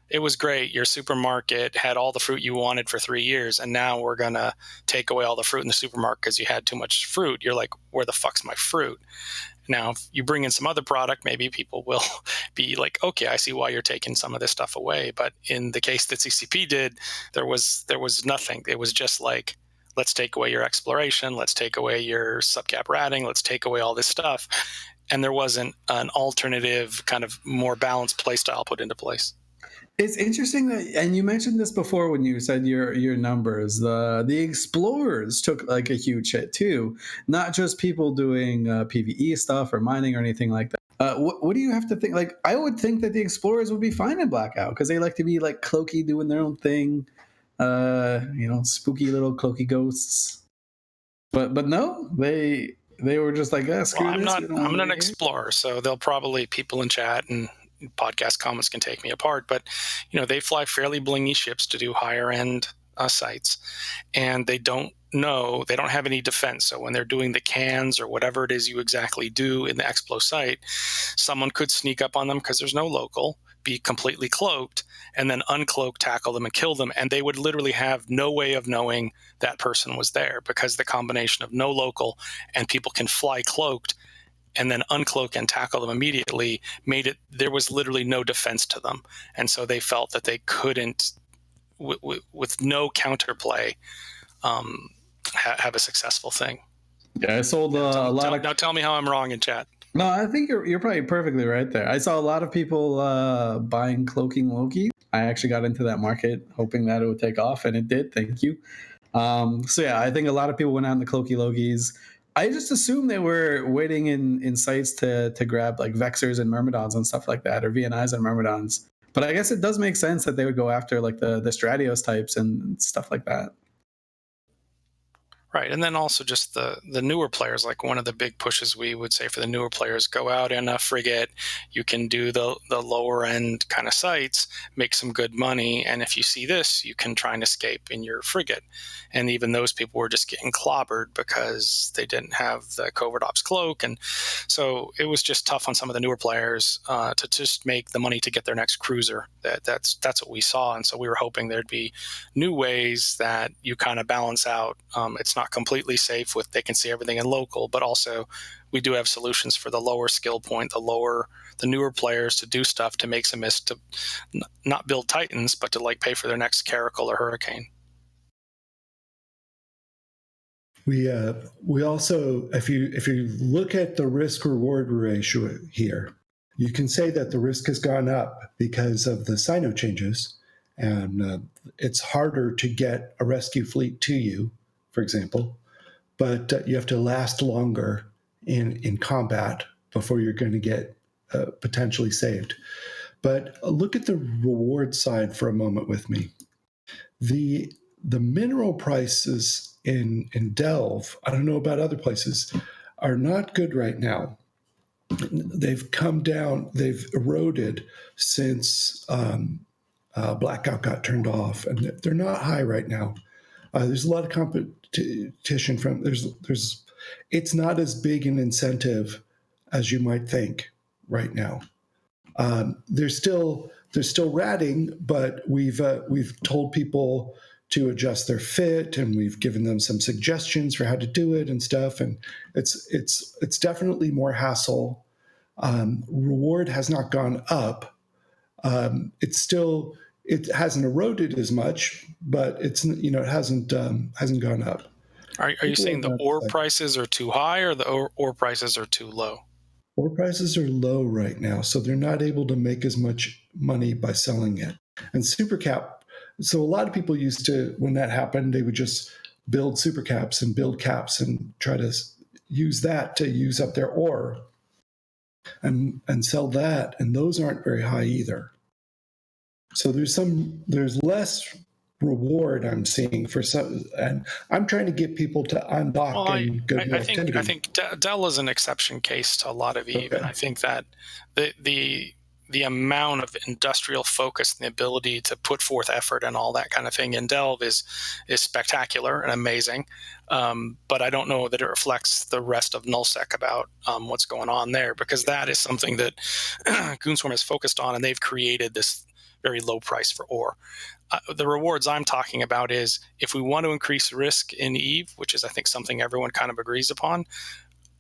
it was great. Your supermarket had all the fruit you wanted for 3 years, and now we're going to take away all the fruit in the supermarket because you had too much fruit. You're like, where the fuck's my fruit? Now, if you bring in some other product, maybe people will be like, okay, I see why you're taking some of this stuff away. But in the case that CCP did, there was nothing. It was just like, let's take away your exploration. Let's take away your subcap ratting. Let's take away all this stuff. And there wasn't an alternative kind of more balanced play style put into place. It's interesting that, and you mentioned this before when you said your numbers. The explorers took like a huge hit too, not just people doing PvE stuff or mining or anything like that. What do you have to think? Like, I would think that the explorers would be fine in Blackout because they like to be like cloaky, doing their own thing, spooky little cloaky ghosts. But no, they were just like, screw this. I'm an explorer, so they'll probably people in chat and podcast comments can take me apart, but they fly fairly blingy ships to do higher end sites, and they don't have any defense. So when they're doing the cans or whatever it is you exactly do in the Explo site, someone could sneak up on them because there's no local. be completely cloaked and then uncloak, tackle them, and kill them. And they would literally have no way of knowing that person was there, because the combination of no local and people can fly cloaked and then uncloak and tackle them immediately made it, there was literally no defense to them. And so they felt that they couldn't, with no counterplay, have a successful thing. Yeah, I sold a lot of... Now tell me how I'm wrong in chat. No, I think you're probably perfectly right there. I saw a lot of people buying Cloaking Loki. I actually got into that market hoping that it would take off, and it did. Thank you. So yeah, I think a lot of people went out in the Cloaky Lokis. I just assumed they were waiting in sites to grab like Vexers and Myrmidons and stuff like that, or VNIs and Myrmidons. But I guess it does make sense that they would go after like the Stratios types and stuff like that. Right, and then also just the newer players, like one of the big pushes we would say for the newer players, go out in a frigate. You can do the lower end kind of sites, make some good money, and if you see this, you can try and escape in your frigate. And even those people were just getting clobbered because they didn't have the Covert Ops cloak, and so it was just tough on some of the newer players to just make the money to get their next cruiser. That's what we saw, and so we were hoping there'd be new ways that you kind of balance out. It's not completely safe with they can see everything in local, but also we do have solutions for the lower skill point, the newer players to do stuff to make some miss, to not build Titans, but to like pay for their next Caracal or Hurricane. We also, if you look at the risk reward ratio here, you can say that the risk has gone up because of the Sino changes, and it's harder to get a rescue fleet to you, for example, but you have to last longer in combat before you're going to get potentially saved. But look at the reward side for a moment with me. The mineral prices in Delve, I don't know about other places, are not good right now. They've come down, they've eroded since Blackout got turned off, and they're not high right now. There's a lot of competition from it's not as big an incentive as you might think right now. They're still ratting, but we've told people to adjust their fit, and we've given them some suggestions for how to do it and stuff. And it's definitely more hassle. Reward has not gone up. It hasn't eroded as much, but it hasn't gone up. Are you saying the ore prices are too high, or the ore prices are too low? Ore prices are low right now, so they're not able to make as much money by selling it. And supercap, so a lot of people used to, when that happened, they would just build supercaps and build caps and try to use that to use up their ore and sell that, and those aren't very high either. So there's less reward I'm seeing for some, and I'm trying to get people to undock and go to activity. I think Dell is an exception case to a lot of Eve, and I think that the amount of industrial focus and the ability to put forth effort and all that kind of thing in Delve is spectacular and amazing. But I don't know that it reflects the rest of Null Sec about what's going on there, because that is something that Goonswarm has focused on, and they've created this very low price for ore. The rewards I'm talking about is, if we want to increase risk in Eve, which is I think something everyone kind of agrees upon,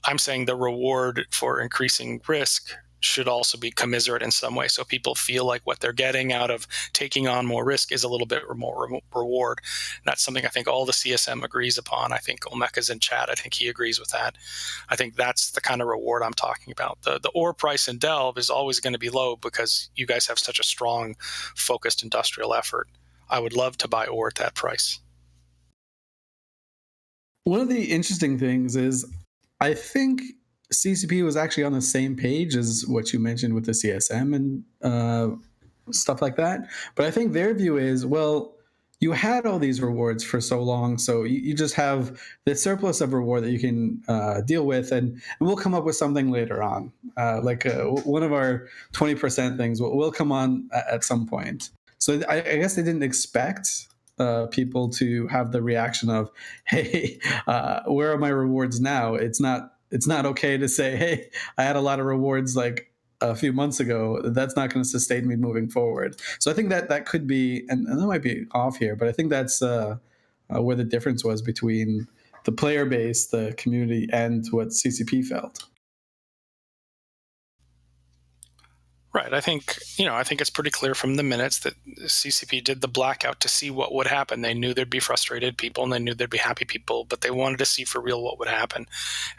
I'm saying the reward for increasing risk should also be commiserate in some way, so people feel like what they're getting out of taking on more risk is a little bit more reward. And that's something I think all the CSM agrees upon. I think Olmeka's in chat. I think he agrees with that. I think that's the kind of reward I'm talking about. The ore price in Delve is always going to be low because you guys have such a strong, focused industrial effort. I would love to buy ore at that price. One of the interesting things is, I think CCP was actually on the same page as what you mentioned with the CSM and stuff like that. But I think their view is, well, you had all these rewards for so long, so you just have the surplus of reward that you can deal with, and we'll come up with something later on. One of our 20% things will come on at some point. So I guess they didn't expect people to have the reaction of, hey, where are my rewards now? It's not okay to say, hey, I had a lot of rewards like a few months ago, that's not going to sustain me moving forward. So I think that could be, and that might be off here, but I think that's where the difference was between the player base, the community, and what CCP felt. Right. I think it's pretty clear from the minutes that CCP did the blackout to see what would happen. They knew there'd be frustrated people and they knew there'd be happy people, but they wanted to see for real what would happen.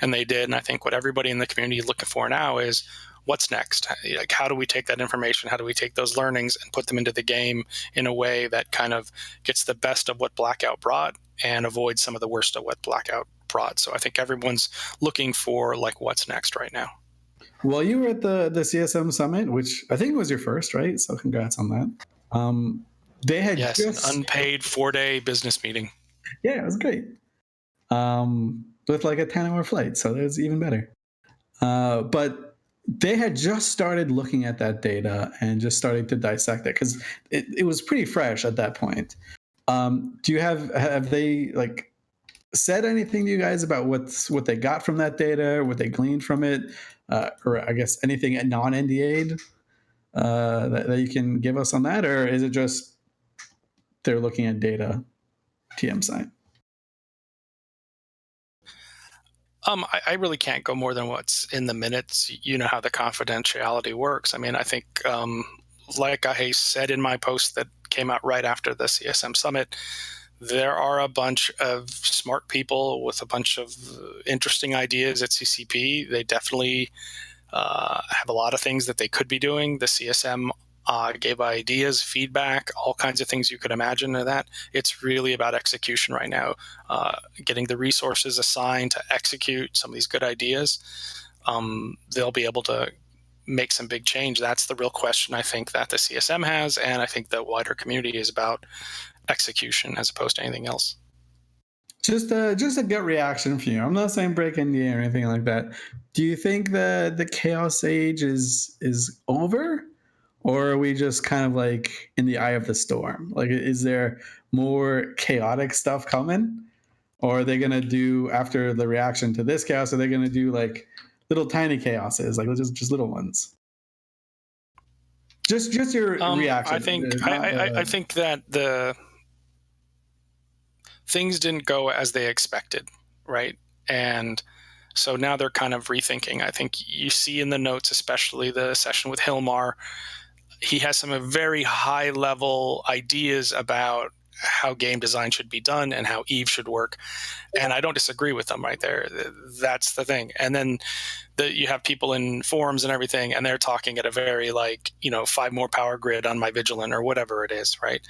And they did. And I think what everybody in the community is looking for now is what's next? Like, how do we take that information? How do we take those learnings and put them into the game in a way that kind of gets the best of what blackout brought and avoids some of the worst of what blackout brought? So I think everyone's looking for like what's next right now. Well, you were at the CSM Summit, which I think was your first, right? So congrats on that. They had an unpaid 4-day business meeting. Yeah, it was great. With like a 10-hour flight, so it was even better. But they had just started looking at that data and just starting to dissect it because it was pretty fresh at that point. Do you have they like said anything to you guys about what they got from that data, what they gleaned from it, or I guess anything non-NDA'd that you can give us on that, or is it just they're looking at data, TM side? I really can't go more than what's in the minutes. You know how the confidentiality works. I mean, I think, like I said in my post that came out right after the CSM Summit, there are a bunch of smart people with a bunch of interesting ideas at CCP. They definitely have a lot of things that they could be doing. The CSM gave ideas, feedback, all kinds of things you could imagine of that. It's really about execution right now, getting the resources assigned to execute some of these good ideas. They'll be able to make some big change. That's the real question I think that the CSM has, and I think the wider community is about execution as opposed to anything else. Just a gut reaction from you. I'm not saying break NDA or anything like that. Do you think the Chaos Age is over? Or are we just kind of like in the eye of the storm? Like, is there more chaotic stuff coming? Or are they going to do, after the reaction to this chaos, are they going to do like little tiny chaoses, like just little ones? Just your reaction. I think that the things didn't go as they expected, right? And so now they're kind of rethinking. I think you see in the notes, especially the session with Hilmar, he has some very high level ideas about how game design should be done and how Eve should work. And I don't disagree with them right there. That's the thing. And then you have people in forums and everything, and they're talking at a very 5 more power grid on my Vigilant or whatever it is, right?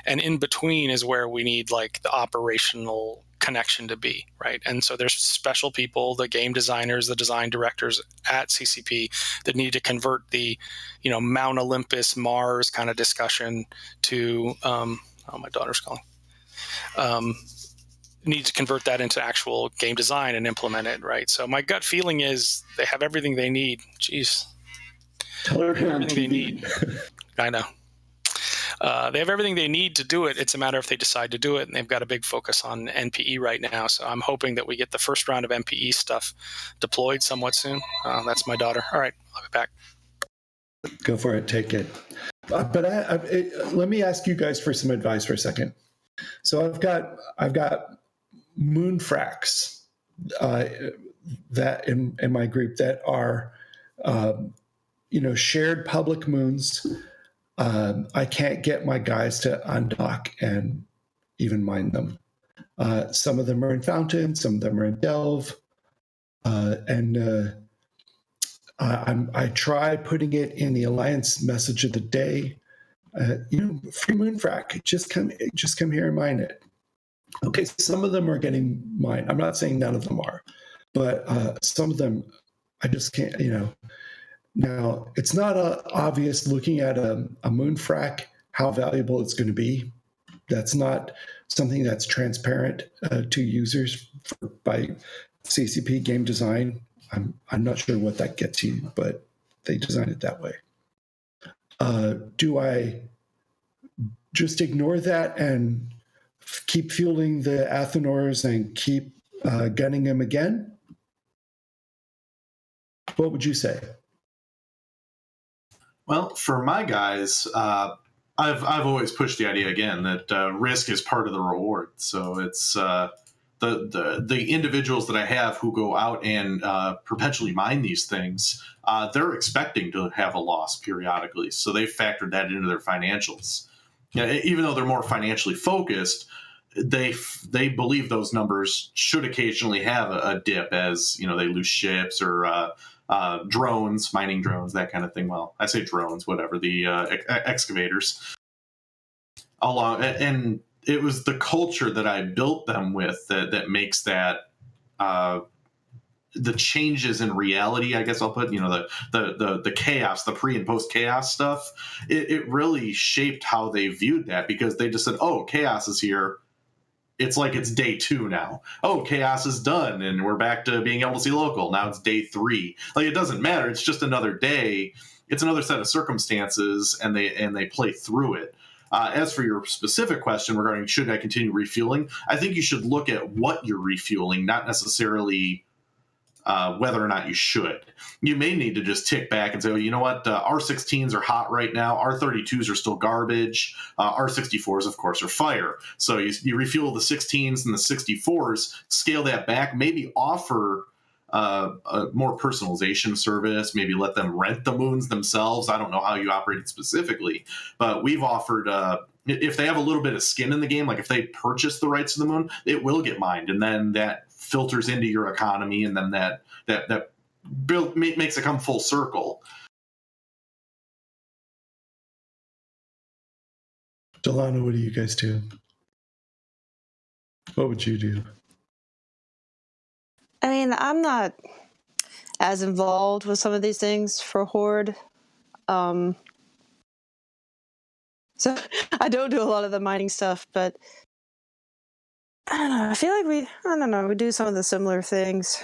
And in between is where we need like the operational connection to be, right? And so there's special people, the game designers, the design directors at CCP that need to convert the, Mount Olympus, Mars kind of discussion to, my daughter's calling. Need to convert that into actual game design and implement it, right? So my gut feeling is they have everything they need. Jeez. Tell her everything they need. I know. They have everything they need to do it. It's a matter if they decide to do it, and they've got a big focus on NPE right now. So I'm hoping that we get the first round of NPE stuff deployed somewhat soon. That's my daughter. All right, I'll be back. Go for it. Take it. But let me ask you guys for some advice for a second. So I've got moonfracks that in my group that are shared public moons. I can't get my guys to undock and even mine them. Some of them are in Fountain, some of them are in Delve, and I try putting it in the Alliance message of the day. Free moonfrack, just come here and mine it. Okay, some of them are getting mined. I'm not saying none of them are, but some of them I just can't. Now, it's not obvious looking at a moonfrack how valuable it's going to be. That's not something that's transparent to users by CCP game design. I'm not sure what that gets you, but they designed it that way. Do I just ignore that and keep fueling the Athenors and keep gunning them again? What would you say? Well, for my guys, I've always pushed the idea again that risk is part of the reward. So it's the individuals that I have who go out and perpetually mine these things. They're expecting to have a loss periodically, so they factored that into their financials. Even though they're more financially focused, they believe those numbers should occasionally have a dip as they lose ships or drones, mining drones, that kind of thing. Well, I say drones, whatever, the excavators. And it was the culture that I built them with that makes that the changes in reality, I guess I'll put, the chaos, the pre and post chaos stuff. It really shaped how they viewed that, because they just said, oh, chaos is here. It's like it's day 2 now. Oh, chaos is done, and we're back to being able to see local. Now it's day 3. Like, it doesn't matter. It's just another day. It's another set of circumstances, and they play through it. As for your specific question regarding should I continue refueling, I think you should look at what you're refueling, not necessarily whether or not you should. You may need to just tick back and say, oh, you know what? R16s are hot right now. R32s are still garbage. R64s, of course, are fire. So you refuel the 16s and the 64s, scale that back, maybe offer a more personalization service, maybe let them rent the moons themselves. I don't know how you operate it specifically, but we've offered if they have a little bit of skin in the game, like if they purchase the rights to the moon, it will get mined, and then that filters into your economy, and then that makes it come full circle. Dylana, what do you guys do? What would you do? I mean, I'm not as involved with some of these things for Horde. So I don't do a lot of the mining stuff, but I don't know. I feel like we do some of the similar things.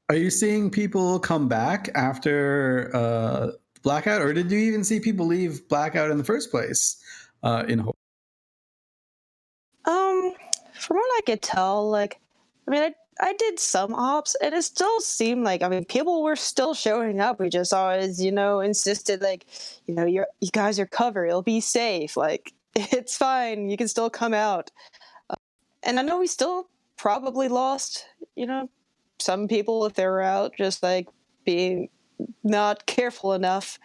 Are you seeing people come back after Blackout, or did you even see people leave Blackout in the first place in Horde? From what I could tell, I did some ops, and it still seemed like, people were still showing up. We just always, insisted, you guys are covered. It'll be safe. Like, it's fine. You can still come out. And I know we still probably lost, some people if they were out, just being not careful enough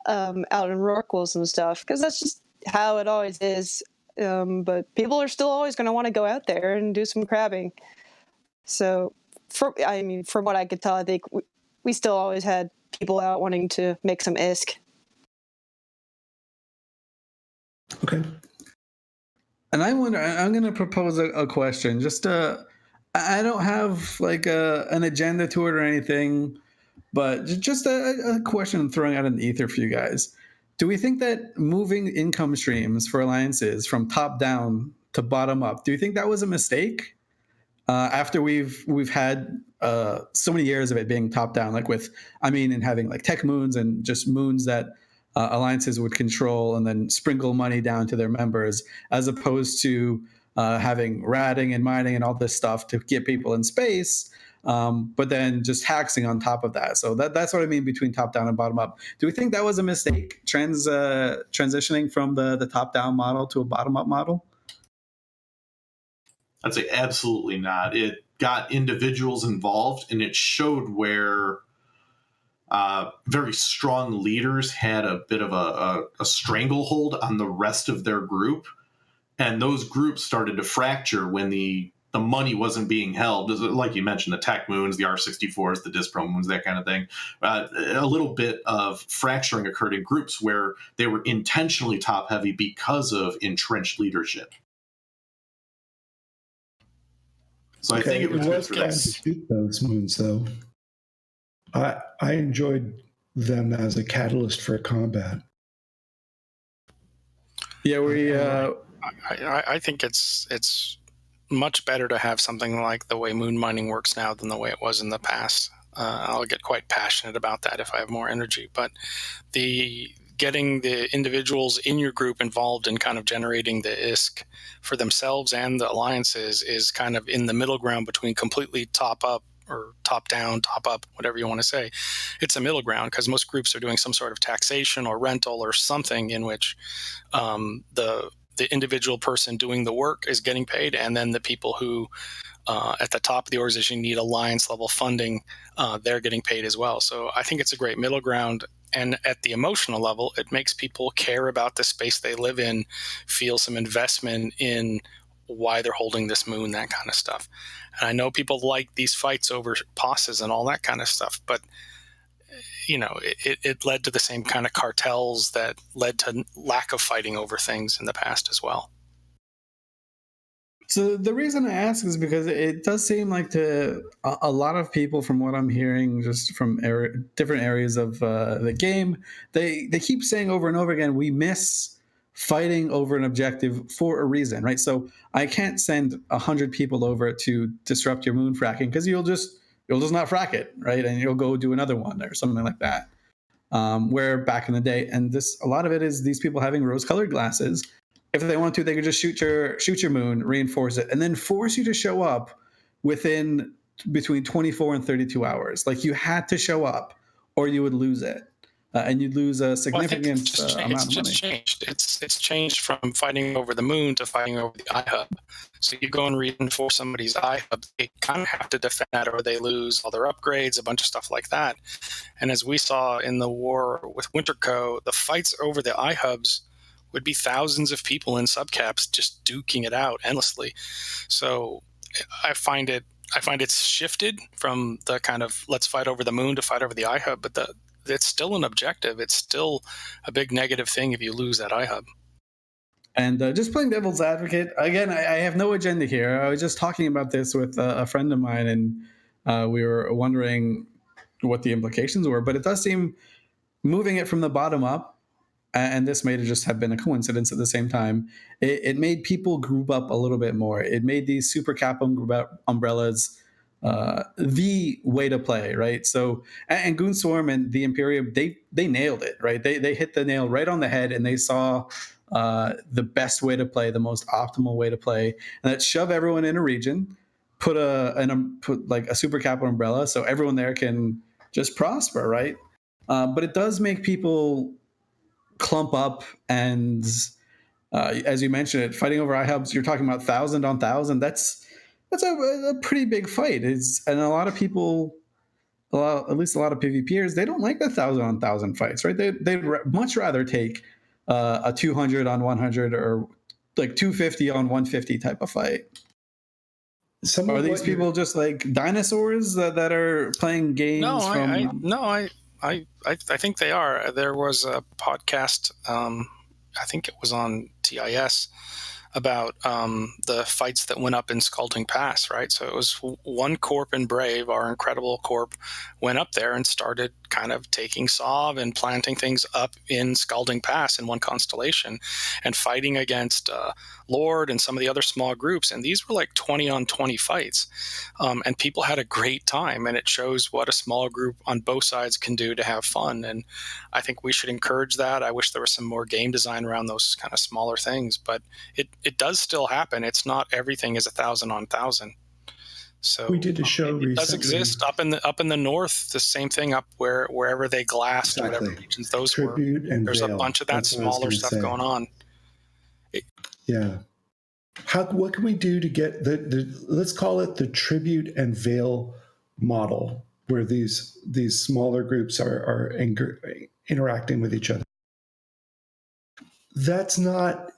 out in Rorquals and stuff, because that's just how it always is. But people are still always going to want to go out there and do some crabbing. So, from what I could tell, I think we still always had people out wanting to make some ISK. Okay. And I wonder, I'm going to propose a question. Just I don't have an agenda to it or anything, but just a question I'm throwing out in the ether for you guys. Do we think that moving income streams for alliances from top down to bottom up, do you think that was a mistake? After we've had so many years of it being top down, and having tech moons and just moons that alliances would control and then sprinkle money down to their members, as opposed to having ratting and mining and all this stuff to get people in space, but then just taxing on top of that. So that's what I mean between top down and bottom up. Do we think that was a mistake, transitioning from the top down model to a bottom up model? I'd say absolutely not. It got individuals involved, and it showed where very strong leaders had a bit of a stranglehold on the rest of their group, and those groups started to fracture when the money wasn't being held. Like you mentioned, the tech moons, the R64s, the Dispro moons, that kind of thing. A little bit of fracturing occurred in groups where they were intentionally top heavy because of entrenched leadership. So I think it was trying to shoot those moons, though. I enjoyed them as a catalyst for combat. Yeah, I think it's much better to have something like the way moon mining works now than the way it was in the past. I'll get quite passionate about that if I have more energy. But getting the individuals in your group involved in kind of generating the ISK for themselves and the alliances is kind of in the middle ground between completely top up or top down, top up, whatever you want to say. It's a middle ground because most groups are doing some sort of taxation or rental or something in which the individual person doing the work is getting paid, and then the people who at the top of the organization need alliance level funding, they're getting paid as well. So I think it's a great middle ground. And at the emotional level, it makes people care about the space they live in, feel some investment in why they're holding this moon, that kind of stuff. And I know people like these fights over passes and all that kind of stuff, but it led to the same kind of cartels that led to lack of fighting over things in the past as well. So the reason I ask is because it does seem like a lot of people, from what I'm hearing, just from different areas of the game, they keep saying over and over again, we miss fighting over an objective for a reason, right? So I can't send 100 people over to disrupt your moon fracking because you'll just not frack it, right? And you'll go do another one or something like that. Where back in the day, and a lot of it is these people having rose-colored glasses. If they want to, they could just shoot your moon, reinforce it, and then force you to show up within between 24 and 32 hours. Like, you had to show up, or you would lose it, and you'd lose a significant amount of money. Changed. It's changed from fighting over the moon to fighting over the iHub. So you go and reinforce somebody's iHub, they kind of have to defend that, or they lose all their upgrades, a bunch of stuff like that. And as we saw in the war with Winterco, the fights over the iHubs would be thousands of people in subcaps just duking it out endlessly. So I find it's shifted from the kind of let's fight over the moon to fight over the iHub, but it's still an objective. It's still a big negative thing if you lose that iHub. And just playing devil's advocate, again, I have no agenda here. I was just talking about this with a friend of mine, and we were wondering what the implications were. But it does seem, moving it from the bottom up, and this may just have been a coincidence at the same time, it made people group up a little bit more. It made these super cap umbrellas the way to play, right? So, and Goonswarm and the Imperium, they nailed it, right? They hit the nail right on the head, and they saw the best way to play, the most optimal way to play, and that's shove everyone in a region, put like a super capital umbrella, so everyone there can just prosper, right? But it does make people clump up, and as you mentioned, it fighting over iHubs, you're talking about 1,000 on 1,000. That's a pretty big fight. And a lot of people, at least a lot of PvPers, they don't like the 1,000 on 1,000 fights, right? They'd much rather take a 200 on 100 or like 250 on 150 type of fight. Are these people just like dinosaurs that are playing games? I think they are. There was a podcast, I think it was on TIS, about the fights that went up in Scalding Pass, right? So it was one corp in Brave, our incredible corp, went up there and started kind of taking Sov and planting things up in Scalding Pass in one constellation and fighting against Lord and some of the other small groups. And these were like 20 on 20 fights. And people had a great time. And it shows what a small group on both sides can do to have fun. And I think we should encourage that. I wish there was some more game design around those kind of smaller things. But it does still happen. It's not everything is 1,000 on 1,000. So we did a show recently. It does exist up in the north. The same thing up wherever they glassed, exactly. whatever regions those Tribute were. And there's Veil. A bunch of that smaller stuff going on. Yeah. What can we do to get the let's call it the Tribute and Veil model, where these smaller groups are interacting with each other? That's not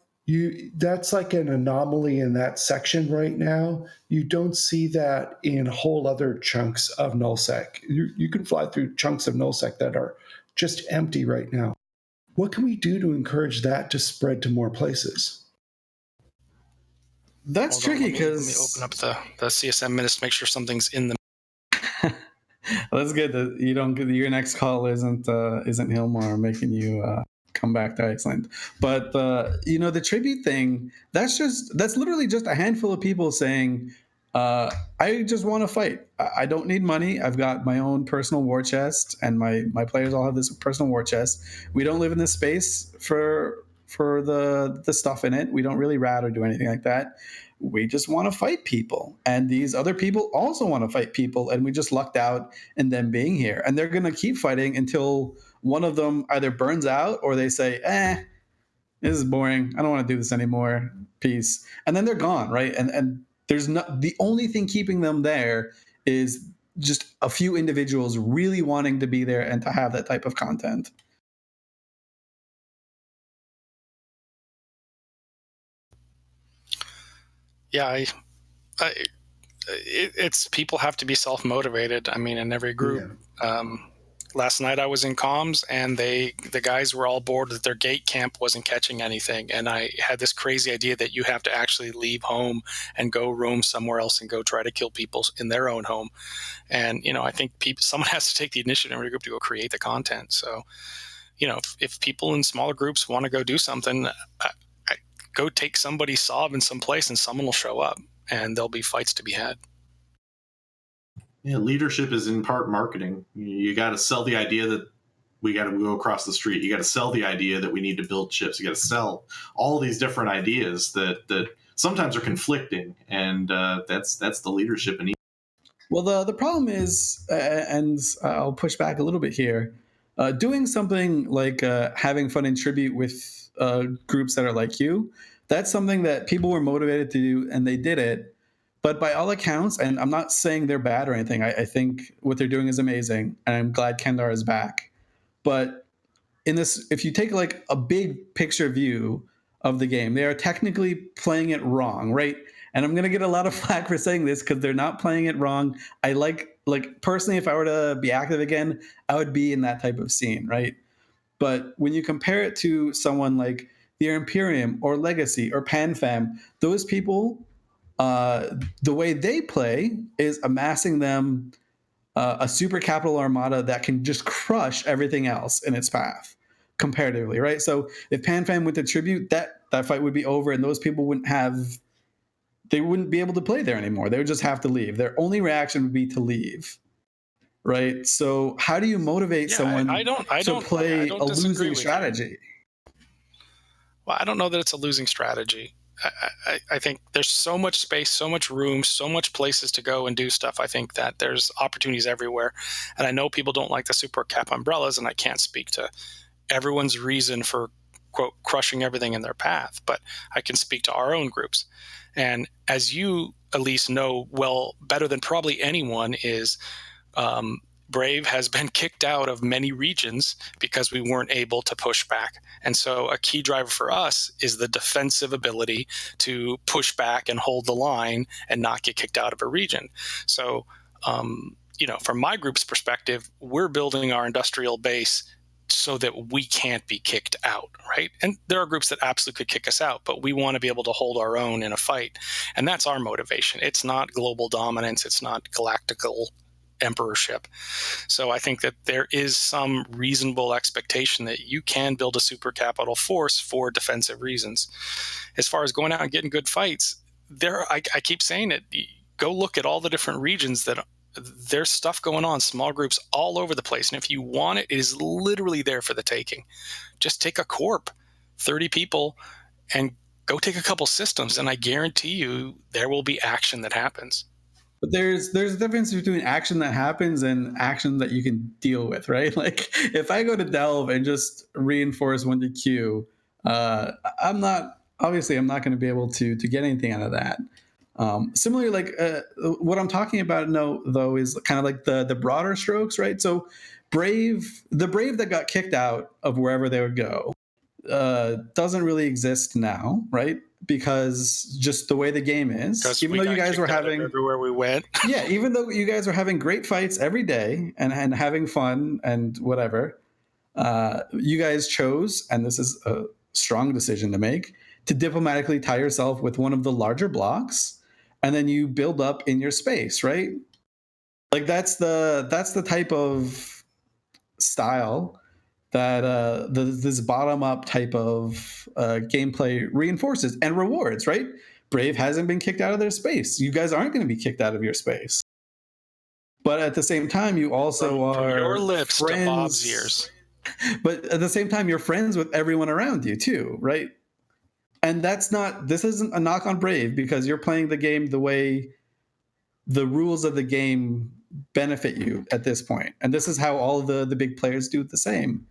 that's like an anomaly in that section right now. You don't see that in whole other chunks of Null Sec. You can fly through chunks of Null Sec that are just empty right now. What can we do to encourage that to spread to more places? That's tricky because let me open up the CSM minutes to make sure something's in the. Well, that's good that you don't. Your next call isn't Hilmar making you come back to Iceland. But the tribute thing, that's literally just a handful of people saying, I just want to fight. I don't need money. I've got my own personal war chest, and my players all have this personal war chest. We don't live in this space for the stuff in it. We don't really rat or do anything like that. we just want to fight people, and these other people also want to fight people, and we just lucked out in them being here, and they're going to keep fighting until one of them either burns out or they say, this is boring, I don't want to do this anymore, peace, and then they're gone, right? And there's not, the only thing keeping them there is just a few individuals really wanting to be there and to have that type of content. Yeah, it's people have to be self-motivated. I mean, in every group. Yeah. Last night I was in comms, and the guys were all bored that their gate camp wasn't catching anything, and I had this crazy idea that you have to actually leave home and go roam somewhere else and go try to kill people in their own home. And I think someone has to take the initiative in every group to go create the content. So if people in smaller groups want to go do something, go take somebody's solve in some place, and someone will show up, and there'll be fights to be had. Yeah, leadership is in part marketing. You got to sell the idea that we got to go across the street. You got to sell the idea that we need to build ships. You got to sell all these different ideas that sometimes are conflicting, and that's the leadership in each. Well, the problem is, and I'll push back a little bit here, doing something like having fun in tribute with groups that are like you, that's something that people were motivated to do, and they did it. But by all accounts, and I'm not saying they're bad or anything, I think what they're doing is amazing, and I'm glad Kendar is back. But in this, if you take like a big picture view of the game, they are technically playing it wrong, right? And I'm going to get a lot of flack for saying this because they're not playing it wrong. I like personally, if I were to be active again, I would be in that type of scene, right? But when you compare it to someone like the Imperium or Legacy or PanFam, those people, the way they play is amassing them a super capital armada that can just crush everything else in its path comparatively, right? So if PanFam went to tribute, that fight would be over, and those people wouldn't be able to play there anymore. They would just have to leave. Their only reaction would be to leave, right? So how do you motivate someone to play a losing strategy? Well, I don't know that it's a losing strategy. I think there's so much space, so much room, so much places to go and do stuff. I think that there's opportunities everywhere. And I know people don't like the super cap umbrellas, and I can't speak to everyone's reason for, quote, crushing everything in their path, but I can speak to our own groups. And as you, Elise, know well, better than probably anyone, is Brave has been kicked out of many regions because we weren't able to push back. And so a key driver for us is the defensive ability to push back and hold the line and not get kicked out of a region. So, from my group's perspective, we're building our industrial base so that we can't be kicked out, right? And there are groups that absolutely could kick us out, but we want to be able to hold our own in a fight. And that's our motivation. It's not global dominance. It's not galactical emperorship. So I think that there is some reasonable expectation that you can build a super capital force for defensive reasons. As far as going out and getting good fights, I keep saying it, go look at all the different regions that there's stuff going on, small groups all over the place. And if you want it, it is literally there for the taking. Just take a corp, 30 people, and go take a couple systems, and I guarantee you there will be action that happens. But there's a difference between action that happens and action that you can deal with, right? Like if I go to Delve and just reinforce 1DQ, I'm not going to be able to get anything out of that. Similarly, like what I'm talking about though is kind of like the broader strokes, right? So the Brave that got kicked out of wherever they would go doesn't really exist now, right? Because just the way the game is, even though you guys were having everywhere we went, yeah, even though you guys were having great fights every day and having fun and whatever, you guys chose, and this is a strong decision to make, to diplomatically tie yourself with one of the larger blocks, and then you build up in your space, right? Like that's the type of style that this bottom-up type of gameplay reinforces and rewards, right? Brave hasn't been kicked out of their space. You guys aren't going to be kicked out of your space. But at the same time, you also are from your lips friends, to Bob's ears. But at the same time, you're friends with everyone around you too, right? And this isn't a knock on Brave, because you're playing the game the way the rules of the game benefit you at this point. And this is how all the big players do the same.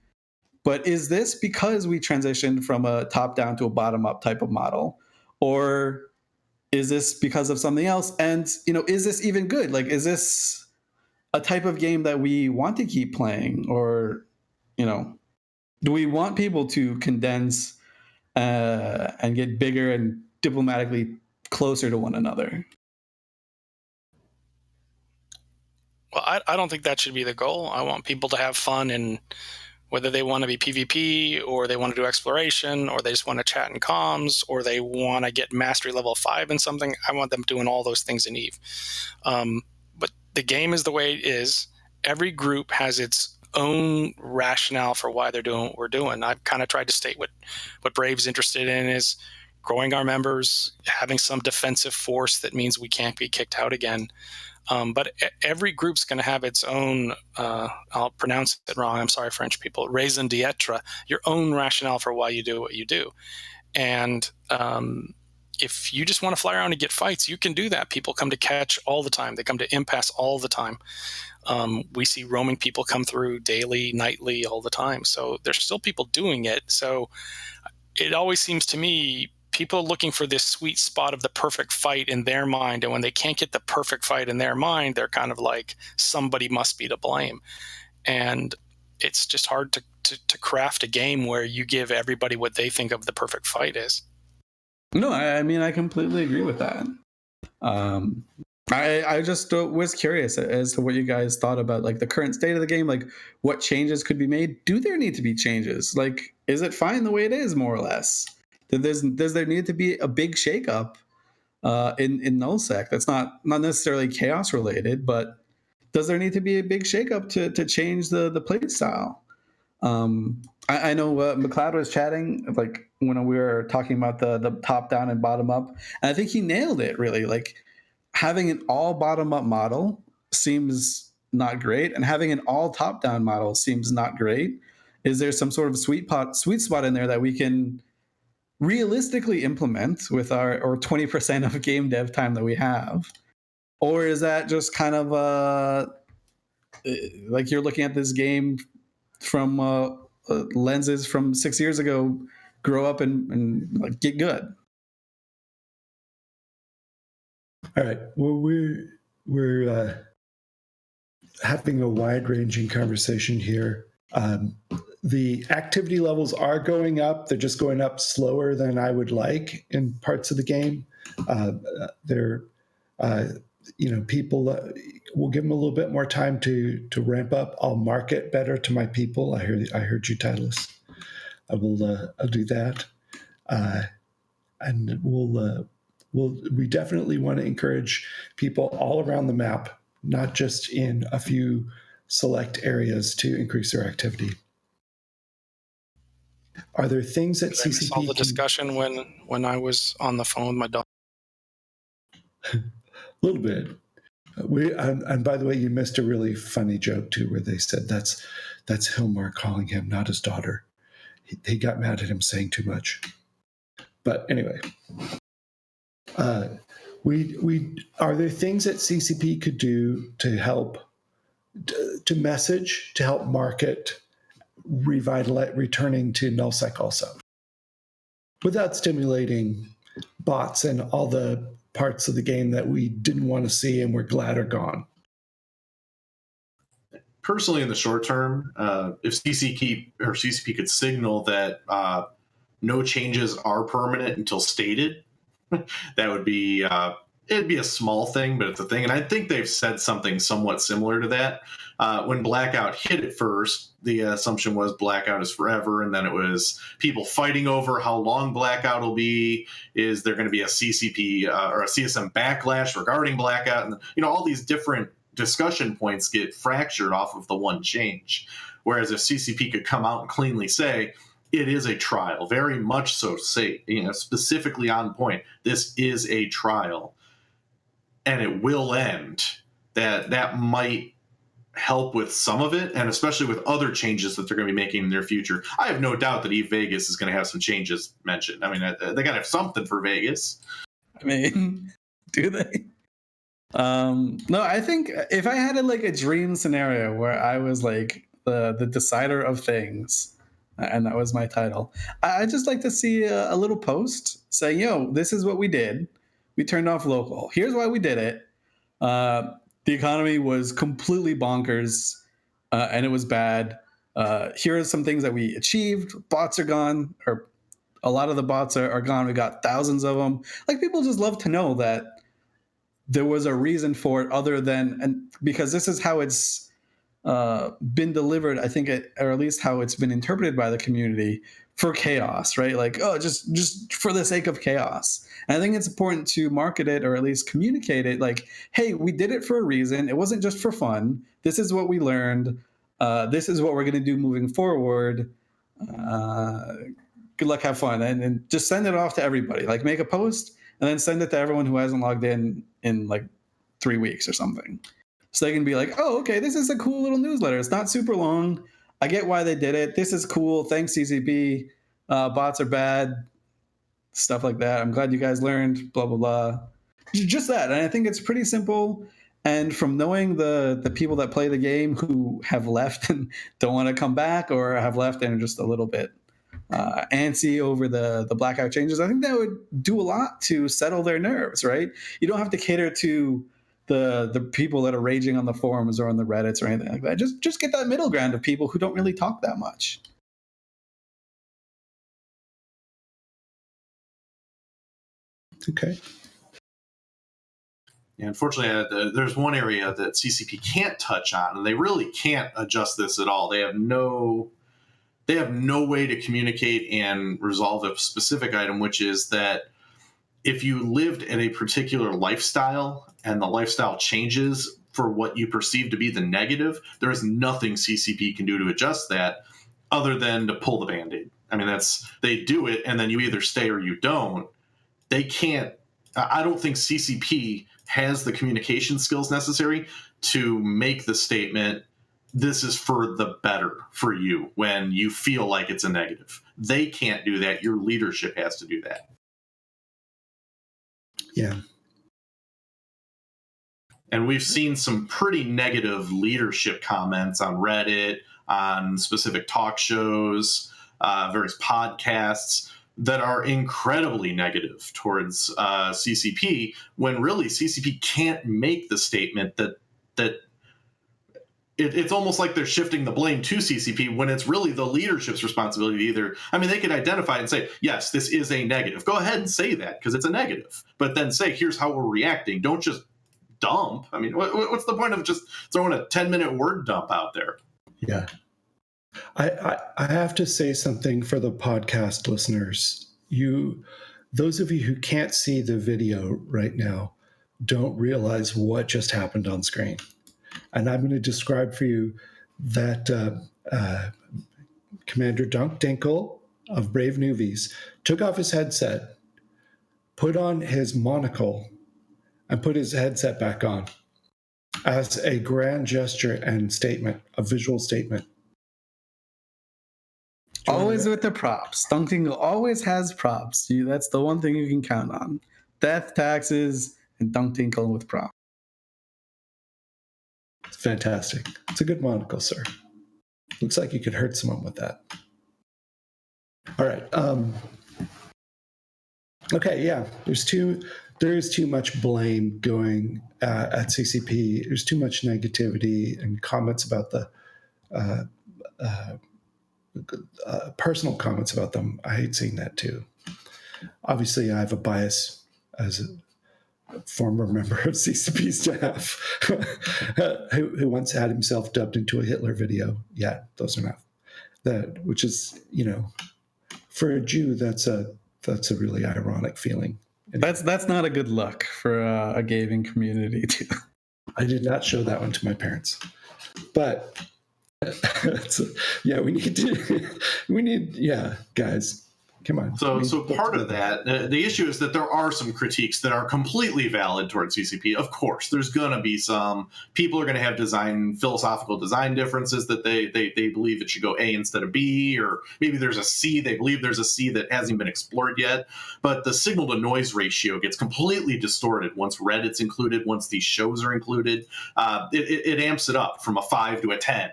But is this because we transitioned from a top down to a bottom up type of model? Or is this because of something else? And, is this even good? Like, is this a type of game that we want to keep playing? Or, do we want people to condense and get bigger and diplomatically closer to one another? Well, I don't think that should be the goal. I want people to have fun, and whether they want to be PvP or they want to do exploration or they just want to chat in comms or they want to get mastery level 5 in something, I want them doing all those things in EVE. But the game is the way it is. Every group has its own rationale for why they're doing what we're doing. I've kind of tried to state what Brave's interested in is growing our members, having some defensive force that means we can't be kicked out again. But every group's going to have its own, I'll pronounce it wrong, I'm sorry, French people, raison d'etre, your own rationale for why you do what you do. And if you just want to fly around and get fights, you can do that. People come to catch all the time. They come to impasse all the time. We see roaming people come through daily, nightly, all the time. So there's still people doing it. So it always seems to me people looking for this sweet spot of the perfect fight in their mind. And when they can't get the perfect fight in their mind, they're kind of like, somebody must be to blame. And it's just hard to craft a game where you give everybody what they think of the perfect fight is. No, I mean, I completely agree with that. I just was curious as to what you guys thought about like the current state of the game, like what changes could be made. Do there need to be changes? Like, is it fine the way it is, more or less? Does there need to be a big shakeup in Null Sec? That's not necessarily chaos related, but does there need to be a big shakeup to change the play style? I know McLeod was chatting like when we were talking about the top down and bottom up, and I think he nailed it really. Like having an all bottom up model seems not great, and having an all top down model seems not great. Is there some sort of sweet spot in there that we can realistically implement with our 20% of game dev time that we have? Or is that just kind of like you're looking at this game from lenses from 6 years ago, grow up and like get good? All right. Well, we're having a wide-ranging conversation here. The activity levels are going up. They're just going up slower than I would like in parts of the game. People will give them a little bit more time to ramp up. I'll market better to my people. I heard you, Tytalus. I'll do that, and we definitely want to encourage people all around the map, not just in a few select areas, to increase their activity. Are there things that Did I miss all CCP the discussion when I was on the phone with my dog? A little bit. And by the way, you missed a really funny joke too, where they said that's Hilmar calling him, not his daughter. He got mad at him saying too much. But anyway, we are there things that CCP could do to help to message, to help market returning to Null Sec also, without stimulating bots and all the parts of the game that we didn't want to see and we're glad are gone? Personally, in the short term, if CCP could signal that no changes are permanent until stated, that would be it'd be a small thing, but it's a thing. And I think they've said something somewhat similar to that. When Blackout hit at first, the assumption was Blackout is forever, and then it was people fighting over how long Blackout will be. Is there going to be a CCP or a CSM backlash regarding Blackout? And all these different discussion points get fractured off of the one change. Whereas if CCP could come out and cleanly say, it is a trial, very much so to say, specifically on point, this is a trial and it will end, that might help with some of it, and especially with other changes that they're going to be making in their future. I have no doubt that Eve Vegas is going to have some changes mentioned. I mean, they got to have something for Vegas. I mean, do they? No, I think if I had a dream scenario where I was like the decider of things, and that was my title, I'd just like to see a little post saying, "Yo, this is what we did. We turned off local. Here's why we did it. The economy was completely bonkers, and it was bad. Here are some things that we achieved. Bots are gone, or a lot of the bots are gone. We got thousands of them. Like, people just love to know that there was a reason for it other than, and because this is how it's been delivered, I think, or at least how it's been interpreted by the community, for chaos, right? Like, oh, just for the sake of chaos. And I think it's important to market it, or at least communicate it, like, hey, we did it for a reason. It wasn't just for fun. This is what we learned. This is what we're going to do moving forward. Good luck, have fun, and just send it off to everybody. Like, make a post and then send it to everyone who hasn't logged in like 3 weeks or something. So they can be like, oh, okay, this is a cool little newsletter. It's not super long. I get why they did it. This is cool. Thanks, CCP. Bots are bad. Stuff like that. I'm glad you guys learned, blah, blah, blah. Just that. And I think it's pretty simple. And from knowing the people that play the game who have left and don't want to come back, or have left and are just a little bit antsy over the blackout changes, I think that would do a lot to settle their nerves, right? You don't have to cater to the people that are raging on the forums or on the Reddits or anything like that. Just get that middle ground of people who don't really talk that much. Okay. Yeah, unfortunately, there's one area that CCP can't touch on, and they really can't adjust this at all. They have no way to communicate and resolve a specific item, which is that if you lived in a particular lifestyle and the lifestyle changes for what you perceive to be the negative, there is nothing CCP can do to adjust that other than to pull the Band-Aid. I mean, they do it, and then you either stay or you don't. They can't. I don't think CCP has the communication skills necessary to make the statement, this is for the better for you, when you feel like it's a negative. They can't do that. Your leadership has to do that. Yeah. And we've seen some pretty negative leadership comments on Reddit, on specific talk shows, various podcasts that are incredibly negative towards CCP, when really CCP can't make the statement that it's almost like they're shifting the blame to CCP when it's really the leadership's responsibility either. I mean, they could identify and say, yes, this is a negative. Go ahead and say that because it's a negative. But then say, here's how we're reacting. Don't just dump. I mean, what's the point of just throwing a 10-minute word dump out there? Yeah. I have to say something for the podcast listeners. Those of you who can't see the video right now don't realize what just happened on screen. And I'm going to describe for you that Commander Dinkle of Brave Newbies took off his headset, put on his monocle, and put his headset back on as a grand gesture and statement, a visual statement. Always with the props. Dinkle always has props. That's the one thing you can count on. Death, taxes, and Dinkle with props. It's fantastic. It's a good monocle, sir. Looks like you could hurt someone with that. All right. Okay, yeah. There is too much blame going at CCP. There's too much negativity and comments about the personal comments about them. I hate seeing that too. Obviously, I have a bias as a former member of CCP staff who once had himself dubbed into a Hitler video. Yeah, those are not which is, for a Jew, that's a really ironic feeling. That's not a good look for a gaming community too. I did not show that one to my parents, but yeah, guys, Come on. So part of that, the issue is that there are some critiques that are completely valid towards CCP. Of course, there's going to be some people are going to have philosophical design differences that they believe it should go A instead of B, or maybe there's a C. They believe there's a C that hasn't been explored yet. But the signal to noise ratio gets completely distorted once Reddit's included, once these shows are included. It amps it up from a 5 to a 10.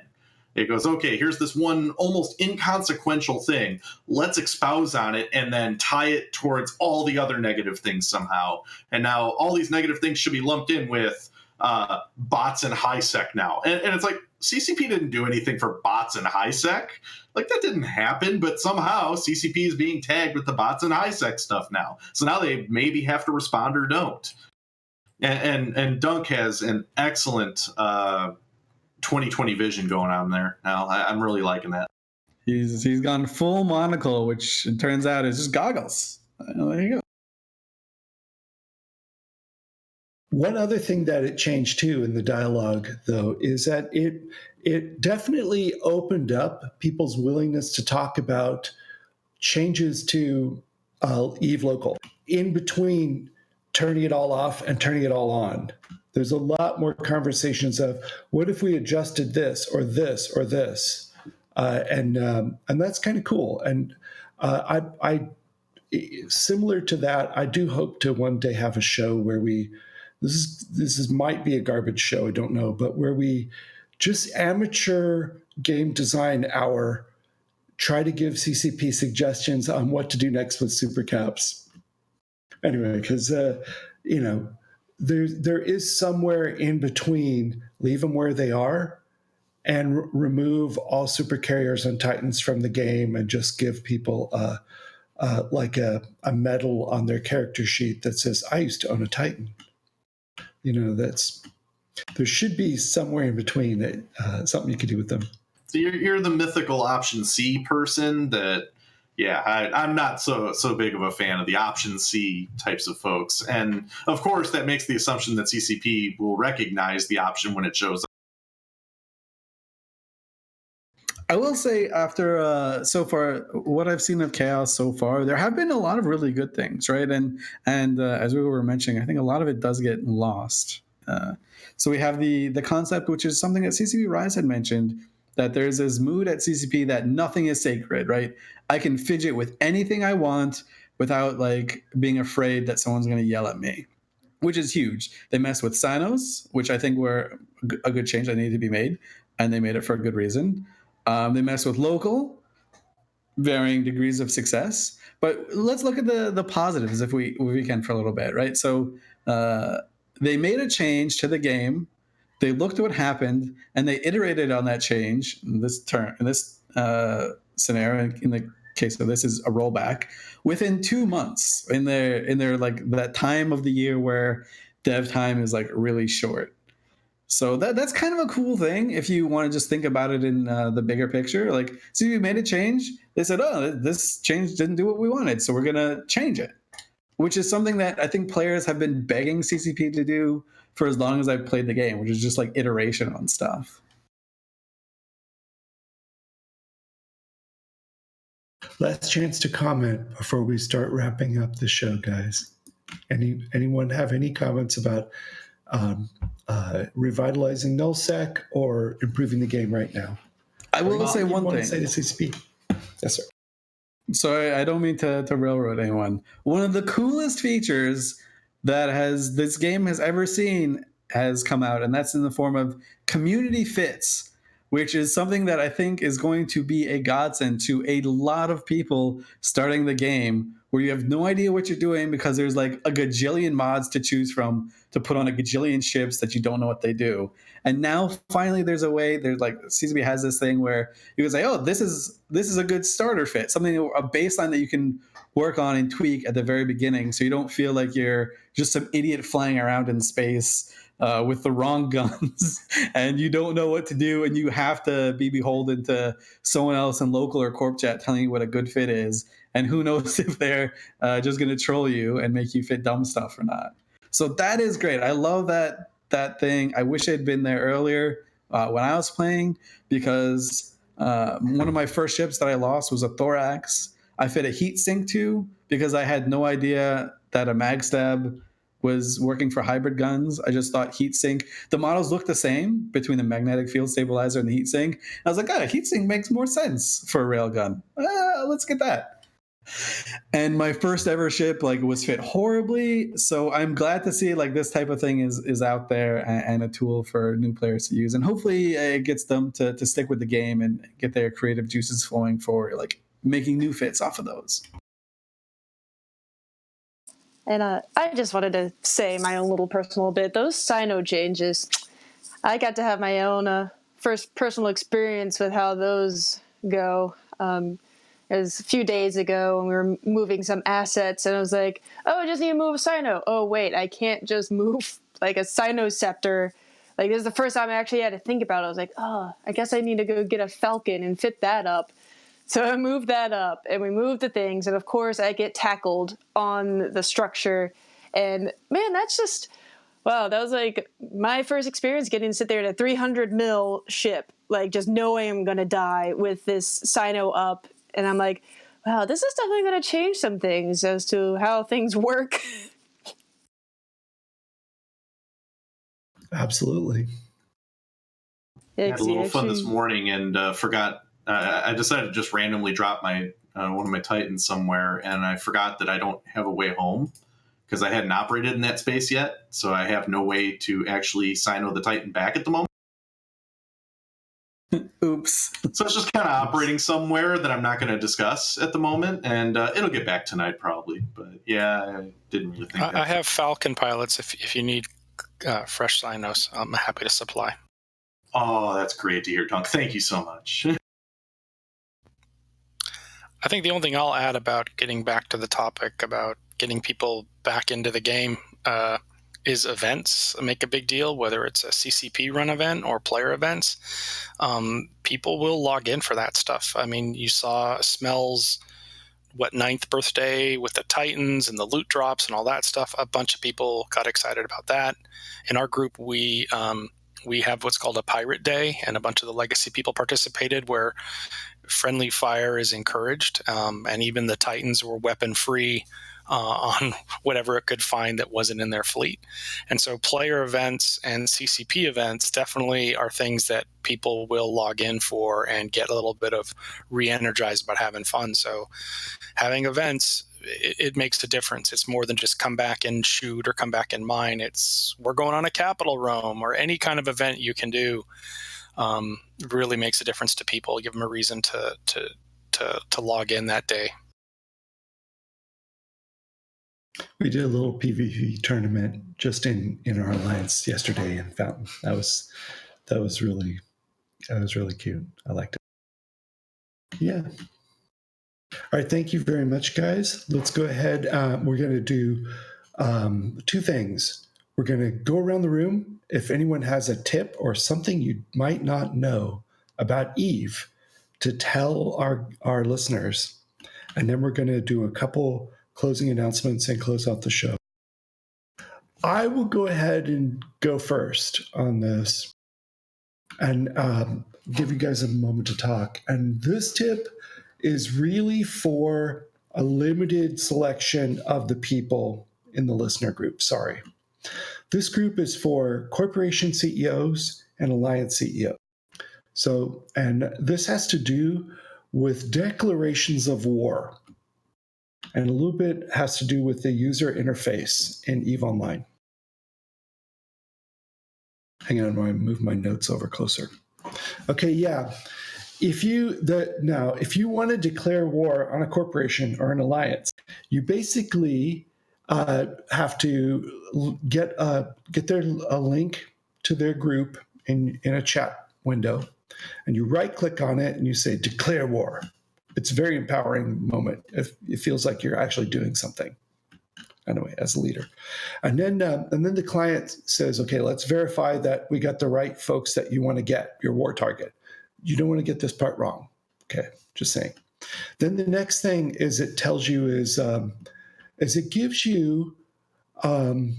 It goes, okay, here's this one almost inconsequential thing. Let's espouse on it and then tie it towards all the other negative things somehow. And now all these negative things should be lumped in with bots and high sec now. And it's like, CCP didn't do anything for bots and high sec. Like, that didn't happen, but somehow CCP is being tagged with the bots and high sec stuff now. So now they maybe have to respond or don't. And Dunk has an excellent 2020 vision going on there now. I'm really liking that. He's gone full monocle, which it turns out is just goggles. There you go. One other thing that it changed too in the dialogue, though, is that it definitely opened up people's willingness to talk about changes to Eve Local in between turning it all off and turning it all on. There's a lot more conversations of what if we adjusted this or this or this, and that's kind of cool. And I similar to that, I do hope to one day have a show where this might be a garbage show, I don't know, but where we just amateur game design hour try to give CCP suggestions on what to do next with super caps. Anyway, because there is somewhere in between, leave them where they are and remove all super carriers and Titans from the game and just give people like a medal on their character sheet that says, I used to own a Titan. There should be somewhere in between something you could do with them. So you're the mythical option C person that, yeah, I'm not so big of a fan of the option C types of folks. And of course, that makes the assumption that CCP will recognize the option when it shows up. I will say after so far, what I've seen of Chaos so far, there have been a lot of really good things, right? And as we were mentioning, I think a lot of it does get lost. So we have the concept, which is something that CCP Rise had mentioned, that there's this mood at CCP that nothing is sacred, right? I can fidget with anything I want without like being afraid that someone's going to yell at me, which is huge. They mess with Sinos, which I think were a good change that needed to be made, and they made it for a good reason. They mess with local, varying degrees of success. But let's look at the positives if we can for a little bit, right? So they made a change to the game. They looked at what happened, and they iterated on that change. In this scenario, in the case of this, is a rollback within 2 months. In their like that time of the year where dev time is like really short. So that's kind of a cool thing if you want to just think about it in the bigger picture. Like, see, we made a change. They said, oh, this change didn't do what we wanted, so we're going to change it, which is something that I think players have been begging CCP to do for as long as I've played the game, which is just like iteration on stuff. Last chance to comment before we start wrapping up the show, guys. Anyone have any comments about revitalizing Null Sec or improving the game right now? I will say one thing. Say to CCP. Yes, sir. Sorry, I don't mean to railroad anyone. One of the coolest features that this game has ever seen has come out, and that's in the form of community fits, which is something that I think is going to be a godsend to a lot of people starting the game, where you have no idea what you're doing because there's like a gajillion mods to choose from to put on a gajillion ships that you don't know what they do. And now finally there's a way, there's like CCP has this thing where you can say, oh, this is a good starter fit, something, a baseline that you can work on and tweak at the very beginning, so you don't feel like you're just some idiot flying around in space with the wrong guns and you don't know what to do, and you have to be beholden to someone else in local or corp chat telling you what a good fit is, and who knows if they're just going to troll you and make you fit dumb stuff or not. So that is great. I love that thing. I wish I'd been there earlier when I was playing, because one of my first ships that I lost was a Thorax. I fit a heat sink to because I had no idea that a mag stab was working for hybrid guns. I just thought heat sink. The models look the same between the magnetic field stabilizer and the heat sink. I was like, oh, heat sink makes more sense for a railgun. Let's get that. And my first ever ship was fit horribly. So I'm glad to see this type of thing is out there and a tool for new players to use. And hopefully it gets them to stick with the game and get their creative juices flowing for making new fits off of those. And I just wanted to say my own little personal bit. Those Sino changes, I got to have my own first personal experience with how those go. It was a few days ago, and we were moving some assets, and I was like, oh, I just need to move a Sino. Oh, wait, I can't just move a Sino scepter. This is the first time I actually had to think about it. I was like, oh, I guess I need to go get a Falcon and fit that up. So I moved that up, and we moved the things, and of course I get tackled on the structure. And man, that's just, wow, that was my first experience getting to sit there in a 300 mil ship, just knowing I'm going to die with this Sino up. And I'm like, wow, this is definitely going to change some things as to how things work. Absolutely. I had a little fun this morning and forgot. I decided to just randomly drop my one of my Titans somewhere, and I forgot that I don't have a way home because I hadn't operated in that space yet. So I have no way to actually Sino the Titan back at the moment. Oops. So it's just kind of operating somewhere that I'm not going to discuss at the moment, and it'll get back tonight probably. But yeah, I didn't really think. I have Falcon pilots if you need fresh Sinos. I'm happy to supply. Oh, that's great to hear, Dunk. Thank you so much. I think the only thing I'll add about getting back to the topic about getting people back into the game is events make a big deal, whether it's a CCP run event or player events. People will log in for that stuff. I mean, you saw Smell's 9th birthday with the Titans and the loot drops and all that stuff. A bunch of people got excited about that. In our group, we have what's called a Pirate Day, and a bunch of the Legacy people participated, where friendly fire is encouraged, and even the Titans were weapon free on whatever it could find that wasn't in their fleet. And so player events and CCP events definitely are things that people will log in for and get a little bit of re-energized about having fun. So having events, it makes a difference. It's more than just come back and shoot or come back and mine. It's we're going on a capital roam, or any kind of event you can do really makes a difference to people. Give them a reason to log in that day. We did a little PvP tournament just in our alliance yesterday in Fountain. That was really cute. I liked it. Yeah. All right. Thank you very much, guys. Let's go ahead. We're going to do two things. We're going to go around the room. If anyone has a tip or something you might not know about Eve, to tell our listeners, and then we're going to do a couple closing announcements and close out the show. I will go ahead and go first on this and give you guys a moment to talk. And this tip is really for a limited selection of the people in the listener group. Sorry. This group is for corporation CEOs and alliance CEOs. So, and this has to do with declarations of war. And a little bit has to do with the user interface in EVE Online. Hang on while I move my notes over closer. Okay, yeah. If you want to declare war on a corporation or an alliance, you basically have to get a link to their group in a chat window, and you right-click on it and you say declare war. It's a very empowering moment. It feels like you're actually doing something, anyway, as a leader. And then the client says, okay, let's verify that we got the right folks that you want to get, your war target. You don't want to get this part wrong. Okay, just saying. Then the next thing is it tells you is it gives you, and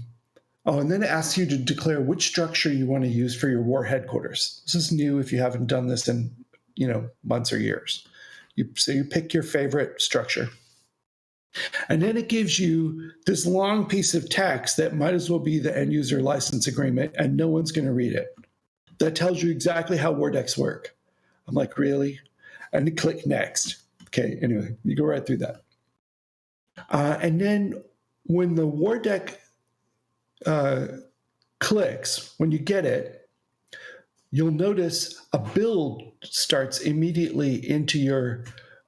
then it asks you to declare which structure you want to use for your war headquarters. This is new if you haven't done this in months or years. So you pick your favorite structure. And then it gives you this long piece of text that might as well be the end user license agreement, and no one's going to read it. That tells you exactly how war decks work. I'm like, really? And you click next. Okay, anyway, you go right through that. And then when the war deck clicks, when you get it, you'll notice a build starts immediately into your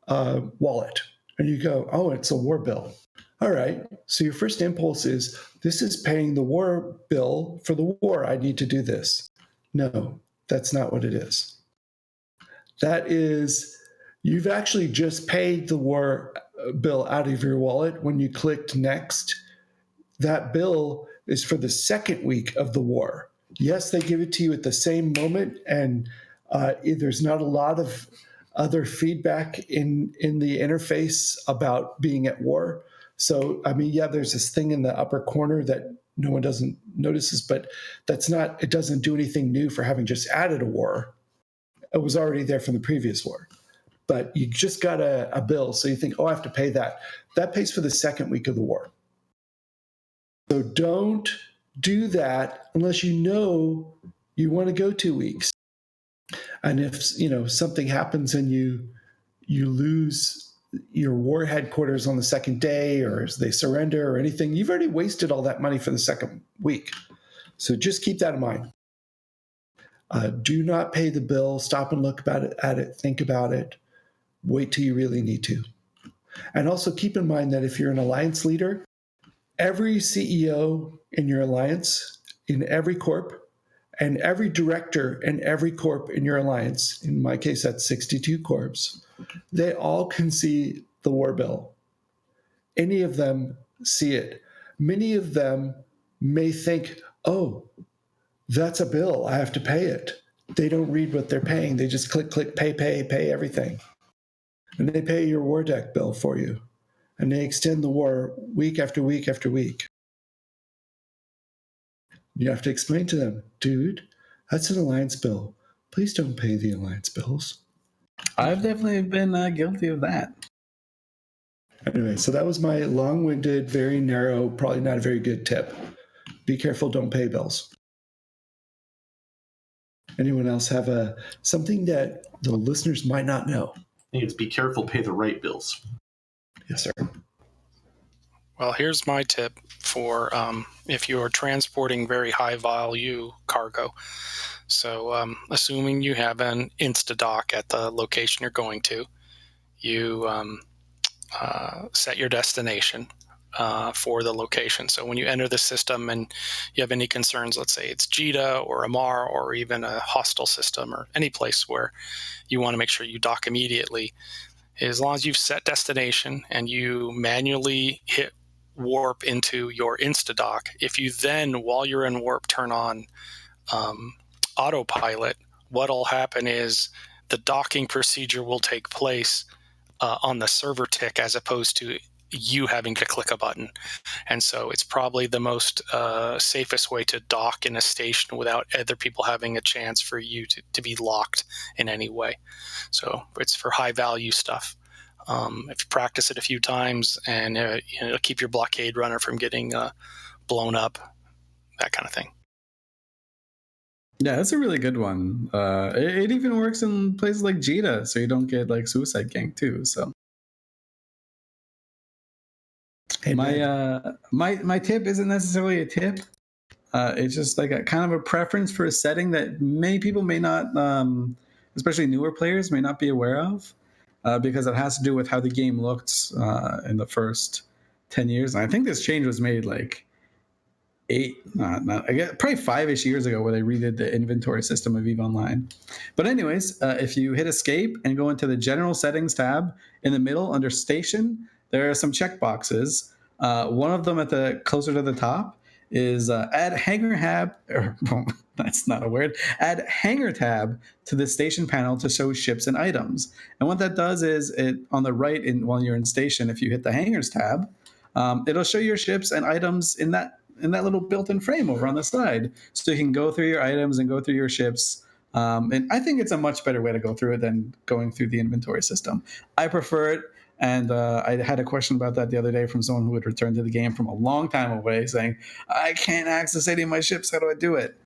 wallet. And you go, oh, it's a war bill. All right. So your first impulse is, this is paying the war bill for the war. I need to do this. No, that's not what it is. That is, you've actually just paid the war bill out of your wallet when you clicked next. That bill is for the second week of the war. Yes, they give it to you at the same moment, and there's not a lot of other feedback in the interface about being at war. So, I mean, yeah, there's this thing in the upper corner that no one doesn't notices, but it doesn't do anything new for having just added a war. It was already there from the previous war. But you just got a bill, so you think, oh, I have to pay that. That pays for the second week of the war. So don't do that unless you know you want to go 2 weeks. And if something happens and you lose your war headquarters on the second day, or they surrender or anything, you've already wasted all that money for the second week. So just keep that in mind. Do not pay the bill. Stop and look at it, think about it. Wait till you really need to. And also keep in mind that if you're an alliance leader, every CEO in your alliance, in every corp, and every director in every corp in your alliance, in my case, that's 62 corps, they all can see the war bill. Any of them see it. Many of them may think, oh, that's a bill, I have to pay it. They don't read what they're paying. They just click, pay everything. And they pay your war deck bill for you. And they extend the war week after week after week. You have to explain to them, dude, that's an alliance bill. Please don't pay the alliance bills. I've definitely been guilty of that. Anyway, so that was my long-winded, very narrow, probably not a very good tip. Be careful, don't pay bills. Anyone else have something that the listeners might not know? I think it's be careful, pay the right bills. Yes, sir. Well, here's my tip for if you are transporting very high-value cargo. So assuming you have an Instadock at the location you're going to, you set your destination for the location. So when you enter the system and you have any concerns, let's say it's JITA or Amar or even a hostile system or any place where you want to make sure you dock immediately, as long as you've set destination and you manually hit warp into your Instadock, if you then, while you're in warp, turn on autopilot, what'll happen is the docking procedure will take place on the server tick as opposed to you having to click a button. And so it's probably the most safest way to dock in a station without other people having a chance for you to be locked in any way. So it's for high value stuff. If you practice it a few times and it'll keep your blockade runner from getting blown up, that kind of thing. Yeah, that's a really good one. It even works in places like JITA, so you don't get like suicide gang too. So my tip isn't necessarily a tip. It's just like a kind of a preference for a setting that many people may not, especially newer players, may not be aware of, because it has to do with how the game looked in the first 10 years. And I think this change was made like probably 5-ish years ago, where they redid the inventory system of EVE Online. But anyways, if you hit escape and go into the general settings tab in the middle under station, there are some checkboxes. One of them at the closer to the top is add hangar tab, or that's not a word, add hangar tab to the station panel to show ships and items. And what that does is it on the right while you're in station, if you hit the hangars tab, it'll show your ships and items in that little built-in frame over on the side. So you can go through your items and go through your ships And I think it's a much better way to go through it than going through the inventory system. I prefer it. And I had a question about that the other day from someone who had returned to the game from a long time away saying, I can't access any of my ships. How do I do it?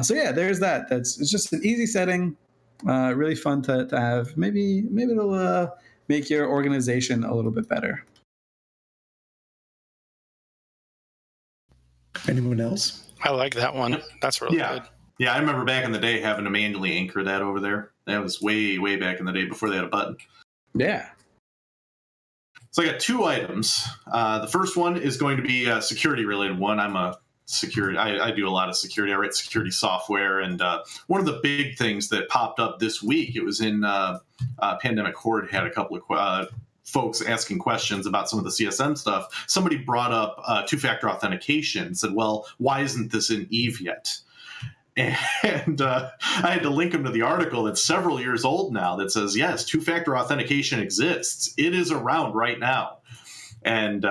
So yeah, there's that. It's just an easy setting, really fun to have. Maybe it'll make your organization a little bit better. Anyone else? I like that one. That's really good. Yeah, I remember back in the day having to manually anchor that over there. That was way, way back in the day before they had a button. Yeah. So I got 2 items. The first one is going to be a security-related one. I'm a security. I do a lot of security. I write security software, and one of the big things that popped up this week, it was in Pandemic Horde, had a couple of folks asking questions about some of the CSM stuff. Somebody brought up two-factor authentication, said, well, why isn't this in EVE yet? And I had to link them to the article that's several years old now that says, yes, two-factor authentication exists. It is around right now. And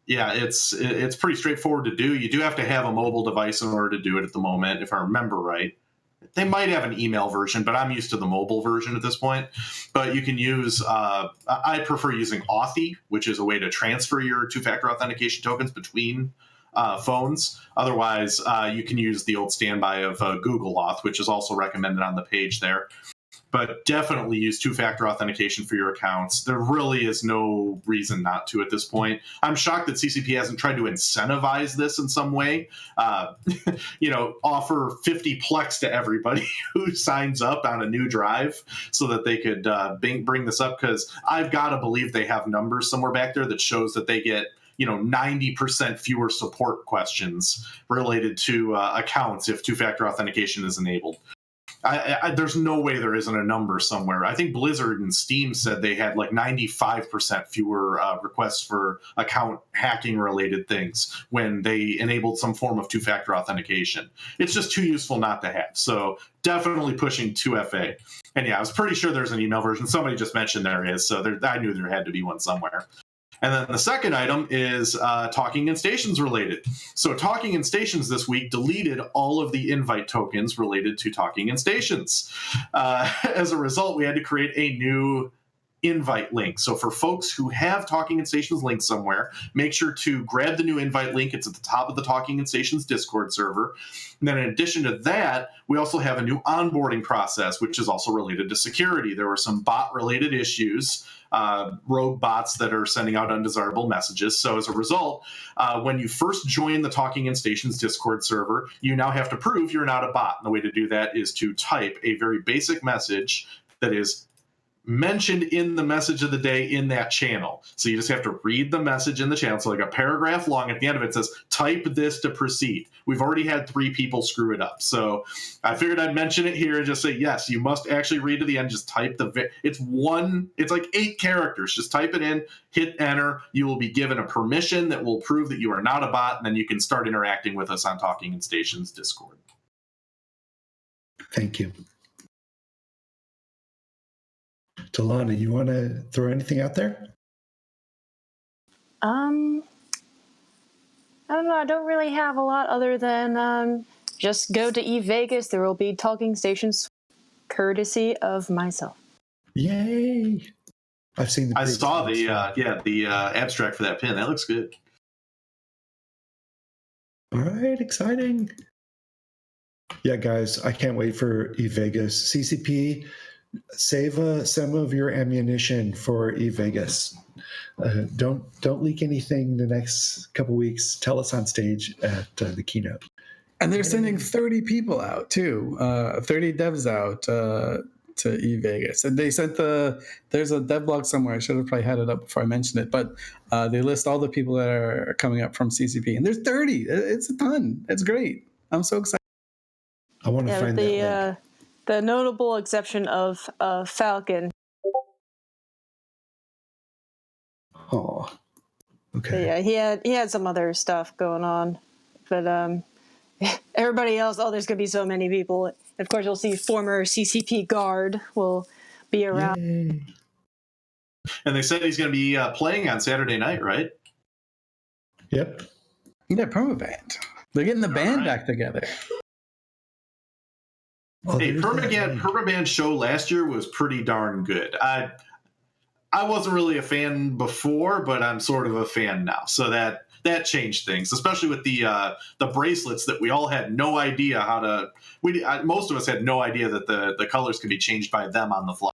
yeah, it's pretty straightforward to do. You do have to have a mobile device in order to do it at the moment, if I remember right. They might have an email version, but I'm used to the mobile version at this point. But you can use, I prefer using Authy, which is a way to transfer your two-factor authentication tokens between phones. Otherwise, you can use the old standby of Google Auth, which is also recommended on the page there. But definitely use two-factor authentication for your accounts. There really is no reason not to at this point. I'm shocked that CCP hasn't tried to incentivize this in some way. Offer 50 plex to everybody who signs up on a new drive so that they could bring this up, because I've got to believe they have numbers somewhere back there that shows that they get 90% fewer support questions related to accounts if two-factor authentication is enabled. There's no way there isn't a number somewhere. I think Blizzard and Steam said they had like 95% fewer requests for account hacking related things when they enabled some form of two-factor authentication. It's just too useful not to have. So definitely pushing 2FA. And yeah, I was pretty sure there's an email version. Somebody just mentioned there is. So I knew there had to be one somewhere. And then the second item is Talking in Stations related. So Talking in Stations this week deleted all of the invite tokens related to Talking in Stations. As a result, we had to create a new invite link. So for folks who have Talking in Stations link somewhere, make sure to grab the new invite link. It's at the top of the Talking in Stations Discord server. And then in addition to that, we also have a new onboarding process, which is also related to security. There were some bot-related issues, rogue bots that are sending out undesirable messages. So as a result, when you first join the Talking in Stations Discord server, you now have to prove you're not a bot. And the way to do that is to type a very basic message that is mentioned in the message of the day in that channel. So you just have to read the message in the channel. So like a paragraph long, at the end of it says, type this to proceed. We've already had 3 people screw it up. So I figured I'd mention it here and just say, yes, you must actually read to the end. Just type it's like 8 characters. Just type it in, hit enter. You will be given a permission that will prove that you are not a bot. And then you can start interacting with us on Talking in Stations Discord. Thank you. Dylana, you want to throw anything out there? I don't know. I don't really have a lot other than just go to eVegas. There will be Talking Stations courtesy of myself. Yay! I've seen the. I saw the abstract for that pin. That looks good. All right, exciting. Yeah, guys, I can't wait for eVegas. CCP, save some of your ammunition for eVegas. Don't leak anything the next couple weeks. Tell us on stage at the keynote. And they're sending 30 people out too, 30 devs out to eVegas. And they sent there's a dev blog somewhere. I should have probably had it up before I mentioned it, but they list all the people that are coming up from CCP. And there's 30. It's a ton. It's great. I'm so excited. I want to find that link. The notable exception of Falcon. Oh, okay. But yeah, he had some other stuff going on, but everybody else. Oh, there's gonna be so many people. Of course, you'll see former CCP guard will be around. Yay. And they said he's going to be playing on Saturday night, right? Yep. Yeah, promo band. They're getting the band back together. Hey, Permaban's show last year was pretty darn good. I wasn't really a fan before, but I'm sort of a fan now. So that changed things, especially with the bracelets that we all had no idea how to. Most of us had no idea that the colors could be changed by them on the fly.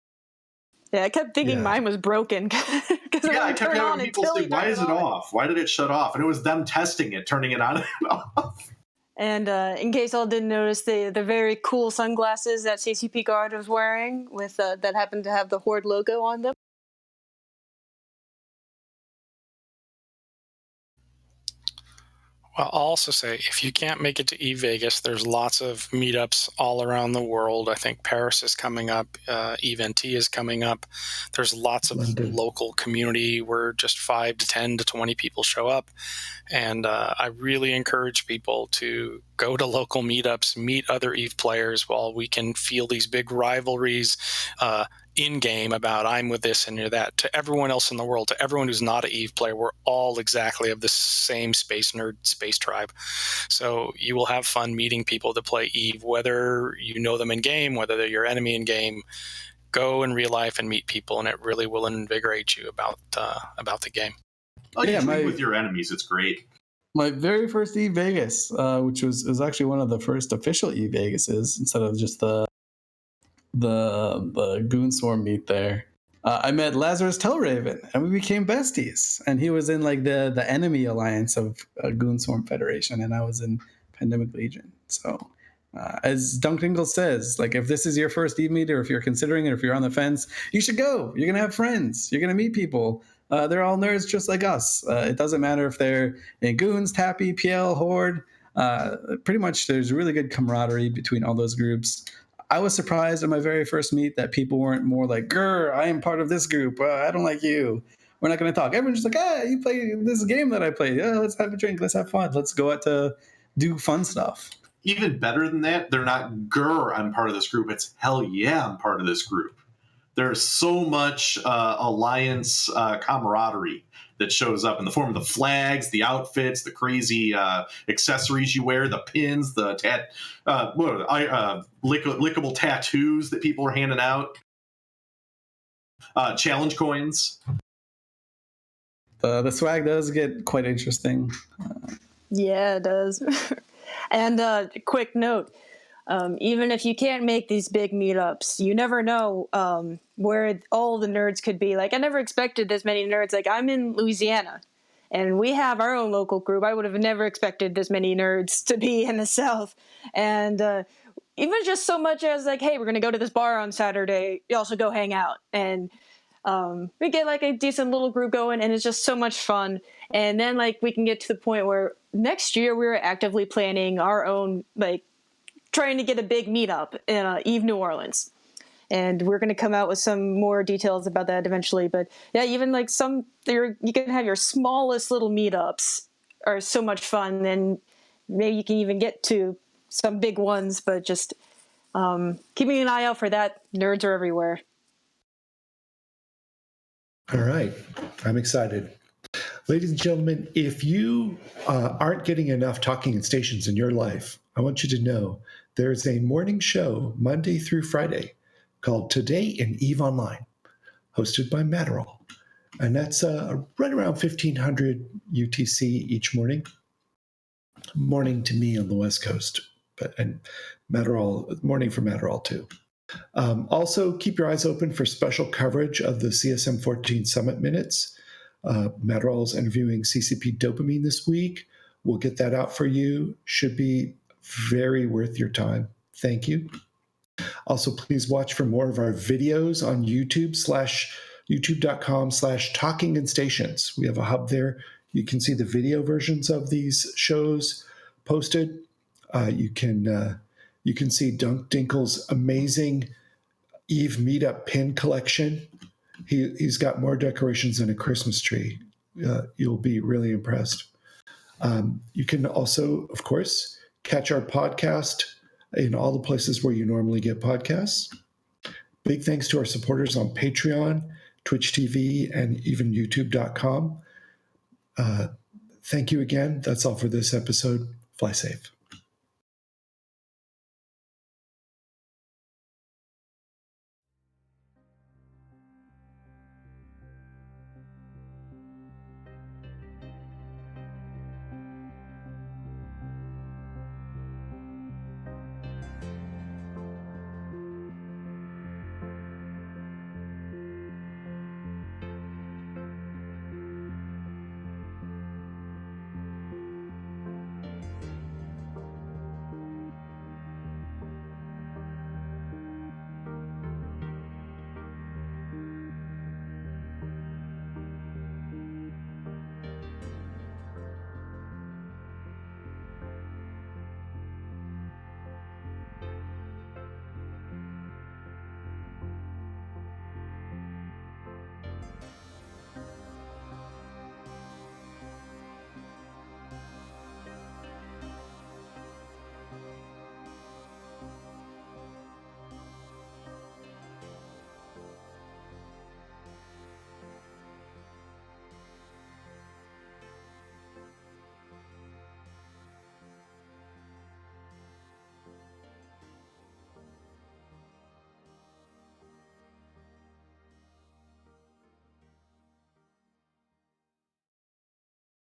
Yeah, I kept thinking mine was broken. Yeah, I kept having people say, "Why is it off? Why did it shut off?" And it was them testing it, turning it on and off. And in case y'all didn't notice, the very cool sunglasses that CCP Guard was wearing with that happened to have the Horde logo on them. Well, I'll also say, if you can't make it to eVegas, there's lots of meetups all around the world. I think Paris is coming up. EVNT is coming up. There's lots of local community where just 5 to 10 to 20 people show up. And I really encourage people to go to local meetups, meet other EVE players while we can feel these big rivalries in-game about I'm with this and you're that. To everyone else in the world, to everyone who's not an EVE player, we're all exactly of the same space nerd, space tribe. So you will have fun meeting people that play EVE, whether you know them in-game, whether they're your enemy in-game. Go in real life and meet people, and it really will invigorate you about the game. Oh, yeah, with your enemies, it's great. My very first EVE Vegas, which was actually one of the first official EVE Vegases instead of just the Goonswarm meet there. I met Lazarus Telraven, and we became besties. And he was in like the enemy alliance of Goonswarm Federation, and I was in Pandemic Legion. So, as Dinkle says, like if this is your first EVE meet, or if you're considering it, or if you're on the fence, you should go. You're gonna have friends. You're gonna meet people. They're all nerds just like us. It doesn't matter if they're in Goons, Tappy, PL, Horde. Pretty much, there's really good camaraderie between all those groups. I was surprised at my very first meet that people weren't more like, "Grr, I am part of this group. I don't like you. We're not going to talk." Everyone's just like, you play this game that I play. Yeah, let's have a drink. Let's have fun. Let's go out to do fun stuff. Even better than that, they're not, "Grr, I'm part of this group." It's, "Hell yeah, I'm part of this group." There's so much alliance camaraderie that shows up in the form of the flags, the outfits, the crazy accessories you wear, the pins, the lickable tattoos that people are handing out, challenge coins. The swag does get quite interesting. Yeah, it does. And quick note, even if you can't make these big meetups, you never know where all the nerds could be. Like, I never expected this many nerds. Like, I'm in Louisiana, and we have our own local group. I would have never expected this many nerds to be in the South. And even just so much as, like, hey, we're going to go to this bar on Saturday. You also go hang out. And we get, like, a decent little group going, and it's just so much fun. And then, like, we can get to the point where next year we're actively planning our own, like, trying to get a big meetup in EVE New Orleans. And we're going to come out with some more details about that eventually. But yeah, even like you can have your smallest little meetups are so much fun. And maybe you can even get to some big ones, but just keeping an eye out for that. Nerds are everywhere. All right. I'm excited. Ladies and gentlemen, if you aren't getting enough talking in stations in your life, I want you to know there's a morning show Monday through Friday called Today in EVE Online, hosted by Matterall. And that's right around 1500 UTC each morning. Morning to me on the West Coast, and Matterall, morning for Matterall too. Also, keep your eyes open for special coverage of the CSM14 Summit minutes. Matterall's interviewing CCP Dopamine this week. We'll get that out for you. Should be very worth your time. Thank you. Also, please watch for more of our videos on youtube.com/talkinginstations. We have a hub there. You can see the video versions of these shows posted. You can see Dinkle's amazing EVE Meetup pin collection. He's got more decorations than a Christmas tree. You'll be really impressed. You can also, of course, catch our podcast in all the places where you normally get podcasts. Big thanks to our supporters on Patreon, Twitch TV, and even YouTube.com. Thank you again. That's all for this episode. Fly safe.